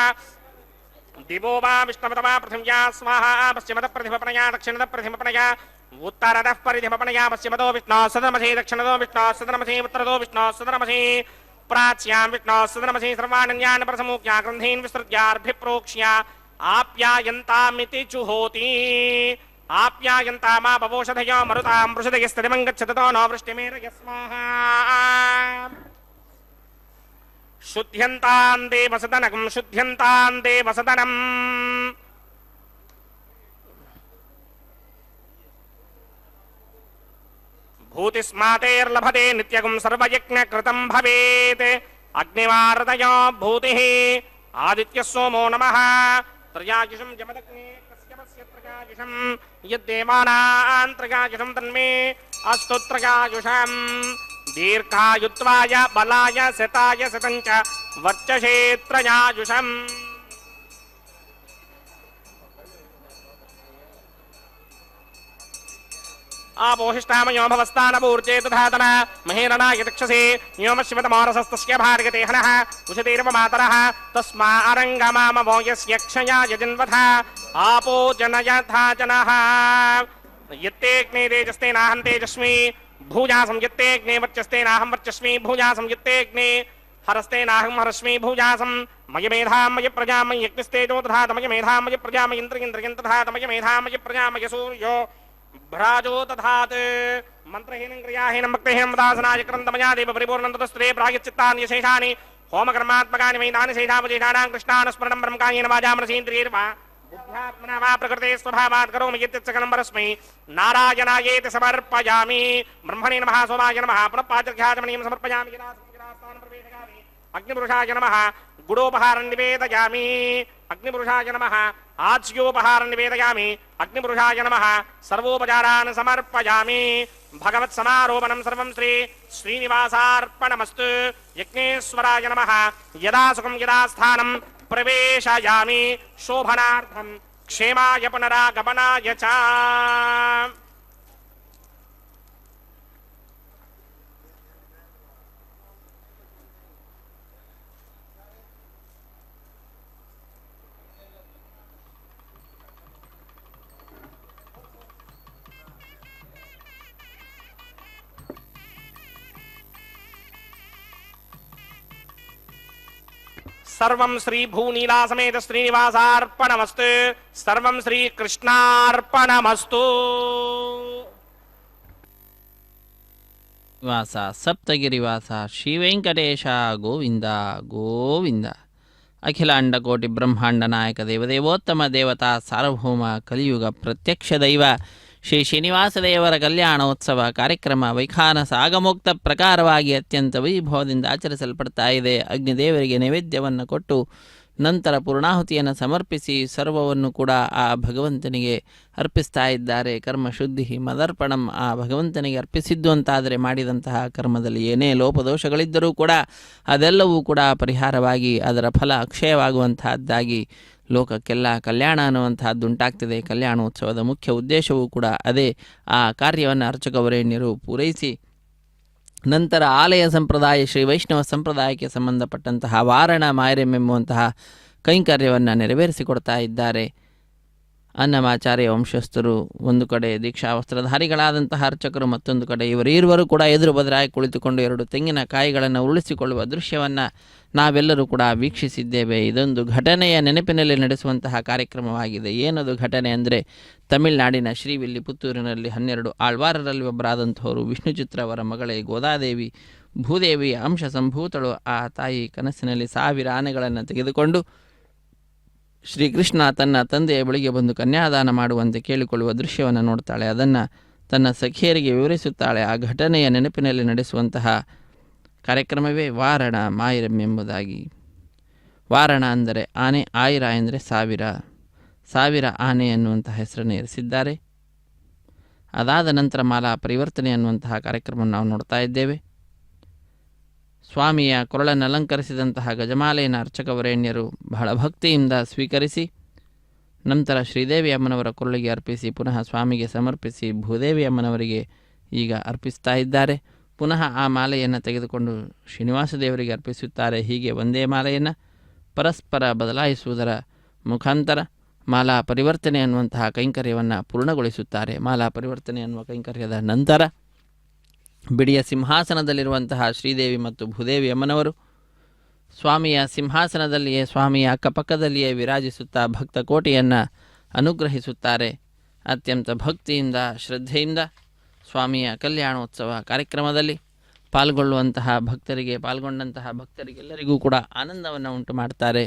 दिवो वा विष्णवतमा पृथिव्या स्वाहा पश्चिमतः प्रतिभपणया दक्षिणतः प्रतिभपणया उत्तरतः परिधिभपणया पश्चिमतो विष्णोः सदनमसि दक्षिणतो विष्णोः सदनमसि उत्तरतो विष्णोः सदनमसि प्राच्यां विष्णोः सदनमसि सर्वानन्यान् प्रसमुख्या ग्रन्थीन् विसृज्यार्भिप्रोक्ष्य आप्यायन्तामिति जुहोति आप्यायन्तामा बवोषधयो मरुतां वृषधयस्तदिमं गच्छतो नो वृष्टिमेरय स्वाहा शुद्ध्यन्तां देवसदनकं शुद्ध्यन्तां देवसदनम् भूतिस्मातेर्लभते नित्यगुं सर्वयज्ञकृतं भवेत् अग्निवारतयो भूतिः आदित्यः सोमो नमः त्रयायुषं जमदग्ने कस्यपस्य त्रयायुषं यद्देवानां त्रयायुषं तन्मे अस्तु त्रयायुषम् दीर्घायुत्वाय बलाय शताय शतं च वर्चसे त्रयायुषम् आपोहिष्टामयो भवस्तानपूर्जे तथातन महेरणाय दक्षसे व्योमशिवतमोरसस्तस्य भार्गते हनः उषतीर्वमातरः तस्मा अरङ्गमामवो यस्य क्षयाय जन्वथ आपो जनयथा जनः यत्तेऽग्ने तेजस्तेनाहं तेजस्मि भूजासं यत्तेऽग्ने वर्चस्तेनाहं वर्चस्मि भूजासं यत्तेऽग्ने हरस्तेनाहं हरस्मि भूजासं मय मेधां मय प्रजां मयि यज्ञस्तेजो तथा तमय मेधां मय प्रजां मयि इन्द्रियं तथा तमय मेधां मय प्रजां मय सूर्यो भ्राजो तथात् मंत्रहीनं क्रियाहीनं भक्तिहीनं दासनाय क्रन्दमया देव परिपूर्णं ततस्त्रे प्रायश्चित्तानि शेषानि होमकर्मात्मकानि वैदानि शेषावशेषाणां कृष्णानुस्मरणं ब्रह्मकायेन वाजामनसीन्द्रियैर्वा बुद्ध्यात्मना वा प्रकृते स्वभावात् करोमि यत्सकलं परस्मै नारायणायेति समर्पयामि ब्रह्मणे नमः सोमाय नमः पुनः पाचर्घ्याचमनीं समर्पयामि यदा स्थानं प्रवेशयामि अग्निपुरुषाय नमः गुडोपहारं निवेदयामि अग्निपुरुषाय नमः आज्योपहारं निवेदयामि अग्निपुरुषाय नमः सर्वोपचारान् समर्पयामि भगवत्समारोपणं सर्वं श्रीनिवासार्पणमस्तु यज्ञेश्वराय नमः यदा सुखं यदा स्थानं प्रवेशयामि शोभनार्थं क्षेमाय पुनरागमनाय च सर्वं श्री भूनीला समेत श्रीनिवासार्पणमस्तु सर्वं श्री कृष्णार्पणमस्तु। 。 . 。 . 。 . 。 . 。 . 。 . 。 . . 。 . 。 . 。 . 。 . . 。 . 。 。 . . 。 . 。 . 。 . . 。 . 。 . 。 . 。 . 。 . 。 . 。 . 。 . 。ನಿವಾಸ ಸಪ್ತಗಿರಿವಾಸ ಶ್ರೀವೆಂಕಟೇಶ ಗೋವಿಂದ ಗೋವಿಂದ. ಅಖಿಲಾಂಡಕೋಟಿ ಬ್ರಹ್ಮಾಂಡ ನಾಯಕ ದೇವದೇವೋತ್ತಮ ದೇವತಾ ಸಾರ್ವಭೌಮ ಕಲಿಯುಗ ಪ್ರತ್ಯಕ್ಷ ದೈವ ಶ್ರೀ ಶ್ರೀನಿವಾಸ ದೇವರ ಕಲ್ಯಾಣೋತ್ಸವ ಕಾರ್ಯಕ್ರಮ ವೈಖಾನಸ ಆಗಮೋಕ್ತ ಪ್ರಕಾರವಾಗಿ ಅತ್ಯಂತ ವೈಭವದಿಂದ ಆಚರಿಸಲ್ಪಡ್ತಾ ಇದೆ. ಅಗ್ನಿದೇವರಿಗೆ ನೈವೇದ್ಯವನ್ನು ಕೊಟ್ಟು ನಂತರ ಪೂರ್ಣಾಹುತಿಯನ್ನು ಸಮರ್ಪಿಸಿ ಸರ್ವವನ್ನು ಕೂಡ ಆ ಭಗವಂತನಿಗೆ ಅರ್ಪಿಸ್ತಾ ಇದ್ದಾರೆ. ಕರ್ಮ ಶುದ್ಧಿ ಮದರ್ಪಣಂ, ಆ ಭಗವಂತನಿಗೆ ಅರ್ಪಿಸಿದ್ದು ಅಂತಾದರೆ ಮಾಡಿದಂತಹ ಕರ್ಮದಲ್ಲಿ ಏನೇ ಲೋಪದೋಷಗಳಿದ್ದರೂ ಕೂಡ ಅದೆಲ್ಲವೂ ಕೂಡ ಪರಿಹಾರವಾಗಿ ಅದರ ಫಲ ಅಕ್ಷಯವಾಗುವಂತಹದ್ದಾಗಿ ಲೋಕಕ್ಕೆಲ್ಲ ಕಲ್ಯಾಣ ಅನ್ನುವಂತಹದ್ದು ಉಂಟಾಗ್ತದೆ. ಕಲ್ಯಾಣೋತ್ಸವದ ಮುಖ್ಯ ಉದ್ದೇಶವೂ ಕೂಡ ಅದೇ. ಆ ಕಾರ್ಯವನ್ನು ಅರ್ಚಕವರೇಣ್ಯರು ಪೂರೈಸಿ ನಂತರ ಆಲಯ ಸಂಪ್ರದಾಯ ಶ್ರೀ ವೈಷ್ಣವ ಸಂಪ್ರದಾಯಕ್ಕೆ ಸಂಬಂಧಪಟ್ಟಂತಹ ವಾರಣ ಮಾಯರೆಂಬುವಂತಹ ಕೈಂಕರ್ಯವನ್ನು ನೆರವೇರಿಸಿಕೊಡ್ತಾ ಇದ್ದಾರೆ. ಅನ್ನಮಾಚಾರ್ಯ ವಂಶಸ್ಥರು ಒಂದು ಕಡೆ, ದೀಕ್ಷಾ ವಸ್ತ್ರಧಾರಿಗಳಾದಂತಹ ಅರ್ಚಕರು ಮತ್ತೊಂದು ಕಡೆ, ಇವರೀರ್ವರು ಕೂಡ ಎದುರು ಬದರಾಗಿ ಕುಳಿತುಕೊಂಡು 2 ತೆಂಗಿನಕಾಯಿಗಳನ್ನು ಉರುಳಿಸಿಕೊಳ್ಳುವ ದೃಶ್ಯವನ್ನು ನಾವೆಲ್ಲರೂ ಕೂಡ ವೀಕ್ಷಿಸಿದ್ದೇವೆ. ಇದೊಂದು ಘಟನೆಯ ನೆನಪಿನಲ್ಲಿ ನಡೆಸುವಂತಹ ಕಾರ್ಯಕ್ರಮವಾಗಿದೆ. ಏನದು ಘಟನೆ ಅಂದರೆ, ತಮಿಳುನಾಡಿನ ಶ್ರೀವಿಲ್ಲಿಪುತ್ತೂರಿನಲ್ಲಿ 12 ಆಳ್ವಾರರಲ್ಲಿ ಒಬ್ಬರಾದಂಥವರು ವಿಷ್ಣುಚಿತ್ರ ಅವರ ಮಗಳೇ ಗೋದಾದೇವಿ ಭೂದೇವಿಯ ಅಂಶ ಸಂಭೂತಳು. ಆ ತಾಯಿ ಕನಸಿನಲ್ಲಿ 1000 ಆನೆಗಳನ್ನು ತೆಗೆದುಕೊಂಡು ಶ್ರೀಕೃಷ್ಣ ತನ್ನ ತಂದೆಯ ಬಳಿಗೆ ಬಂದು ಕನ್ಯಾದಾನ ಮಾಡುವಂತೆ ಕೇಳಿಕೊಳ್ಳುವ ದೃಶ್ಯವನ್ನು ನೋಡ್ತಾಳೆ. ಅದನ್ನು ತನ್ನ ಸಖಿಯರಿಗೆ ವಿವರಿಸುತ್ತಾಳೆ. ಆ ಘಟನೆಯ ನೆನಪಿನಲ್ಲಿ ನಡೆಸುವಂತಹ ಕಾರ್ಯಕ್ರಮವೇ ವಾರಣ ಮಾಯಿರಂ ಎಂಬುದಾಗಿ. ವಾರಣ ಅಂದರೆ ಆನೆ, ಆಯಿರ ಎಂದರೆ 1000 ಆನೆ ಎನ್ನುವಂತಹ ಹೆಸರನ್ನು ಇರಿಸಿದ್ದಾರೆ. ಅದಾದ ನಂತರ ಮಾಲಾ ಪರಿವರ್ತನೆ ಅನ್ನುವಂತಹ ಕಾರ್ಯಕ್ರಮವನ್ನು ನಾವು ನೋಡ್ತಾ ಇದ್ದೇವೆ. ಸ್ವಾಮಿಯ ಕೊರಳನ್ನು ಅಲಂಕರಿಸಿದಂತಹ ಗಜಮಾಲೆಯನ್ನು ಅರ್ಚಕವರೇಣ್ಯರು ಬಹಳ ಭಕ್ತಿಯಿಂದ ಸ್ವೀಕರಿಸಿ ನಂತರ ಶ್ರೀದೇವಿ ಅಮ್ಮನವರ ಕೊರಳಿಗೆ ಅರ್ಪಿಸಿ ಪುನಃ ಸ್ವಾಮಿಗೆ ಸಮರ್ಪಿಸಿ ಭೂದೇವಿ ಅಮ್ಮನವರಿಗೆ ಈಗ ಅರ್ಪಿಸ್ತಾ ಇದ್ದಾರೆ. ಪುನಃ ಆ ಮಾಲೆಯನ್ನು ತೆಗೆದುಕೊಂಡು ಶ್ರೀನಿವಾಸ ದೇವರಿಗೆ ಅರ್ಪಿಸುತ್ತಾರೆ. ಹೀಗೆ ಒಂದೇ ಮಾಲೆಯನ್ನು ಪರಸ್ಪರ ಬದಲಾಯಿಸುವುದರ ಮುಖಾಂತರ ಮಾಲಾ ಪರಿವರ್ತನೆ ಅನ್ನುವಂತಹ ಕೈಂಕರ್ಯವನ್ನು ಪೂರ್ಣಗೊಳಿಸುತ್ತಾರೆ. ಮಾಲಾ ಪರಿವರ್ತನೆ ಅನ್ನುವ ಕೈಂಕರ್ಯದ ನಂತರ ಬಿಡಿಯ ಸಿಂಹಾಸನದಲ್ಲಿರುವಂತಹ ಶ್ರೀದೇವಿ ಮತ್ತು ಭೂದೇವಿ ಅಮ್ಮನವರು ಸ್ವಾಮಿಯ ಸಿಂಹಾಸನದಲ್ಲಿಯೇ ಸ್ವಾಮಿಯ ಅಕ್ಕಪಕ್ಕದಲ್ಲಿಯೇ ವಿರಾಜಿಸುತ್ತಾ ಭಕ್ತ ಕೋಟಿಯನ್ನು ಅನುಗ್ರಹಿಸುತ್ತಾರೆ. ಅತ್ಯಂತ ಭಕ್ತಿಯಿಂದ ಶ್ರದ್ಧೆಯಿಂದ ಸ್ವಾಮಿಯ ಕಲ್ಯಾಣೋತ್ಸವ ಕಾರ್ಯಕ್ರಮದಲ್ಲಿ ಪಾಲ್ಗೊಂಡಂತಹ ಭಕ್ತರಿಗೆಲ್ಲರಿಗೂ ಕೂಡ ಆನಂದವನ್ನು ಉಂಟು ಮಾಡ್ತಾರೆ.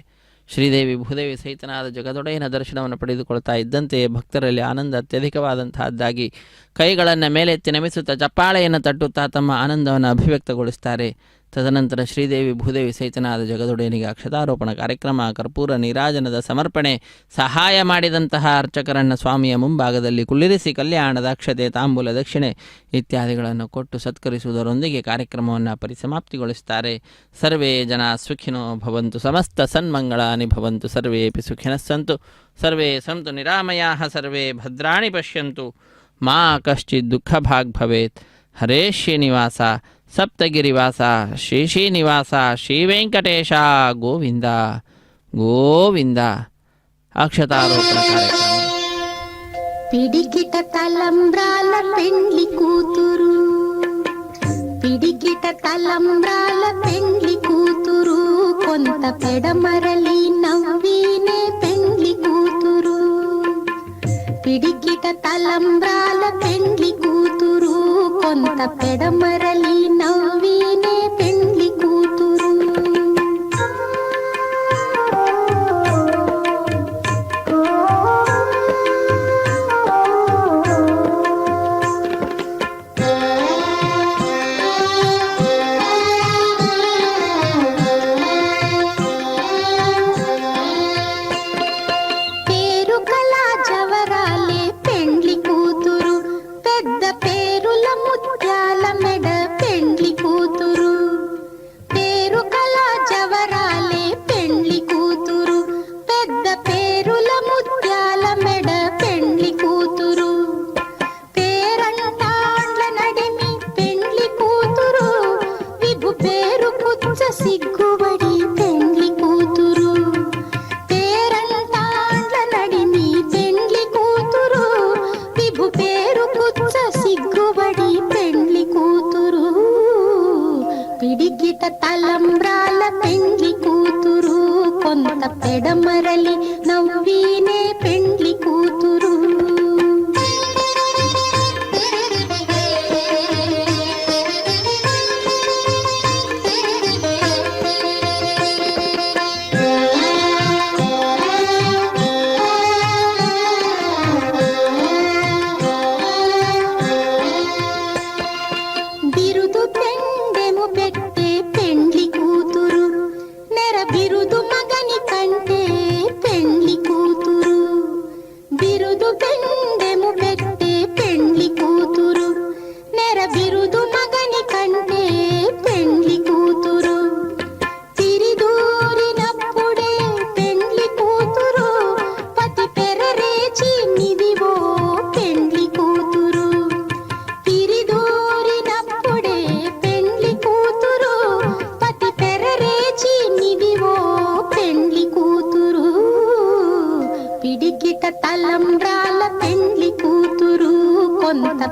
ಶ್ರೀದೇವಿ ಭೂದೇವಿ ಸಹಿತನಾದ ಜಗದೊಡೆಯನ ದರ್ಶನವನ್ನು ಪಡೆದುಕೊಳ್ತಾ ಇದ್ದಂತೆಯೇ ಭಕ್ತರಲ್ಲಿ ಆನಂದ ಅತ್ಯಧಿಕವಾದಂತಹದ್ದಾಗಿ ಕೈಗಳನ್ನು ಮೇಲೆತ್ತಿ ನಮಿಸುತ್ತಾ ಚಪ್ಪಾಳೆಯನ್ನು ತಟ್ಟುತ್ತಾ ತಮ್ಮ ಆನಂದವನ್ನು ಅಭಿವ್ಯಕ್ತಗೊಳಿಸ್ತಾರೆ. ತದನಂತರ ಶ್ರೀದೇವಿ ಭೂದೇವಿ ಸಹಿತನಾದ ಜಗದೊಡೆಯನಿಗೆ ಅಕ್ಷತಾರೋಪಣ ಕಾರ್ಯಕ್ರಮ, ಕರ್ಪೂರ ನೀರಾಜನದ ಸಮರ್ಪಣೆ, ಸಹಾಯ ಮಾಡಿದಂತಹ ಅರ್ಚಕರನ್ನು ಸ್ವಾಮಿಯ ಮುಂಭಾಗದಲ್ಲಿ ಕುಳ್ಳಿರಿಸಿ ಕಲ್ಯಾಣದ ಅಕ್ಷತೆ, ತಾಂಬೂಲ, ದಕ್ಷಿಣೆ ಇತ್ಯಾದಿಗಳನ್ನು ಕೊಟ್ಟು ಸತ್ಕರಿಸುವುದರೊಂದಿಗೆ ಕಾರ್ಯಕ್ರಮವನ್ನು ಪರಿಸಮಾಪ್ತಿಗೊಳಿಸುತ್ತಾರೆ. ಸರ್ವೇ ಜನ ಸುಖಿನೋ ಭವಂತು, ಸಮಸ್ತ ಸನ್ಮಂಗಳಾನಿ ಭವಂತು, ಸರ್ವೇಪಿ ಸುಖಿನಃ ಸಂತು, ಸರ್ವೇ ಸಂತು ನಿರಾಮಯಾಃ, ಸರ್ವೇ ಭದ್ರಾಣಿ ಪಶ್ಯಂತು, ಮಾ ಕಶ್ಚಿತ್ ದುಃಖಭಾಗ್ ಭವೇತ್. ಹರೇ ಶ್ರೀನಿವಾಸ ಸಪ್ತಗಿರಿವಾಸ ಶ್ರೀ ಶ್ರೀನಿವಾಸ ಶ್ರೀ ವೆಂಕಟೇಶ ಗೋವಿಂದ ಗೋವಿಂದ. అక్షతారోపణ కార్యక్రమం. పిడికిట తలంబ్రాల పెండ్లి కూతురు, పిడికిట తలంబ్రాల పెండ్లి కూతురు, కొంత పెడమరలి నవ్వినే పెండ్లి కూతురు. పిడికిట తలంబ్రాల పెండ్లి కూతురు, కొంత పెడమరలి నవ్వినే పెండ్లి కూతురు. తలంబ్రాల పెండ్లి కూతురు, కొంత పెడమరలి నవ్వినే పెండ్లి కూతురు.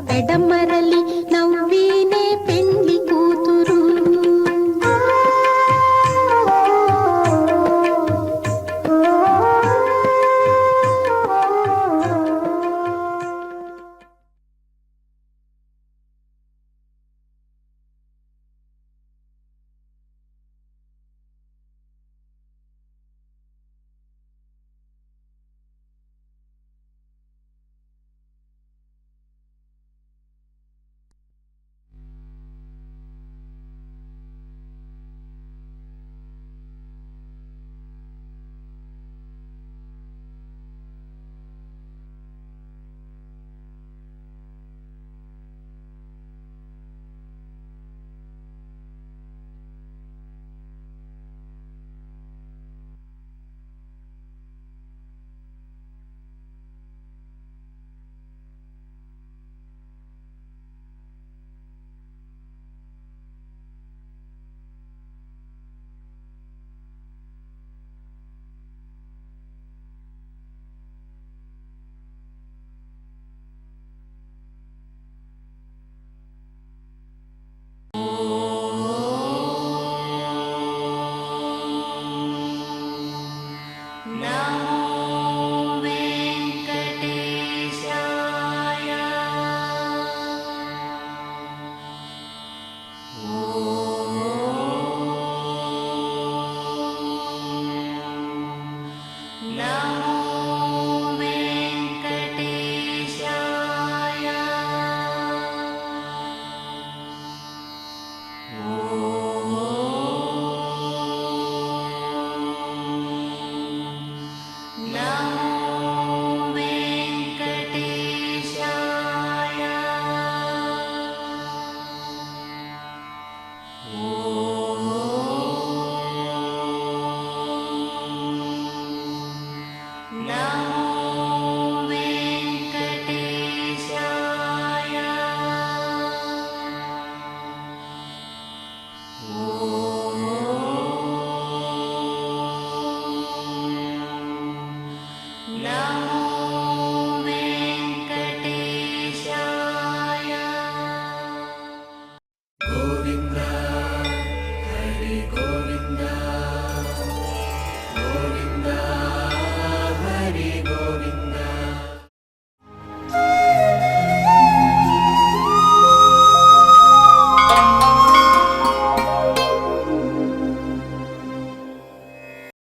పెడమరలి నవ్వీనే పెండ్లి కూతురు ఓ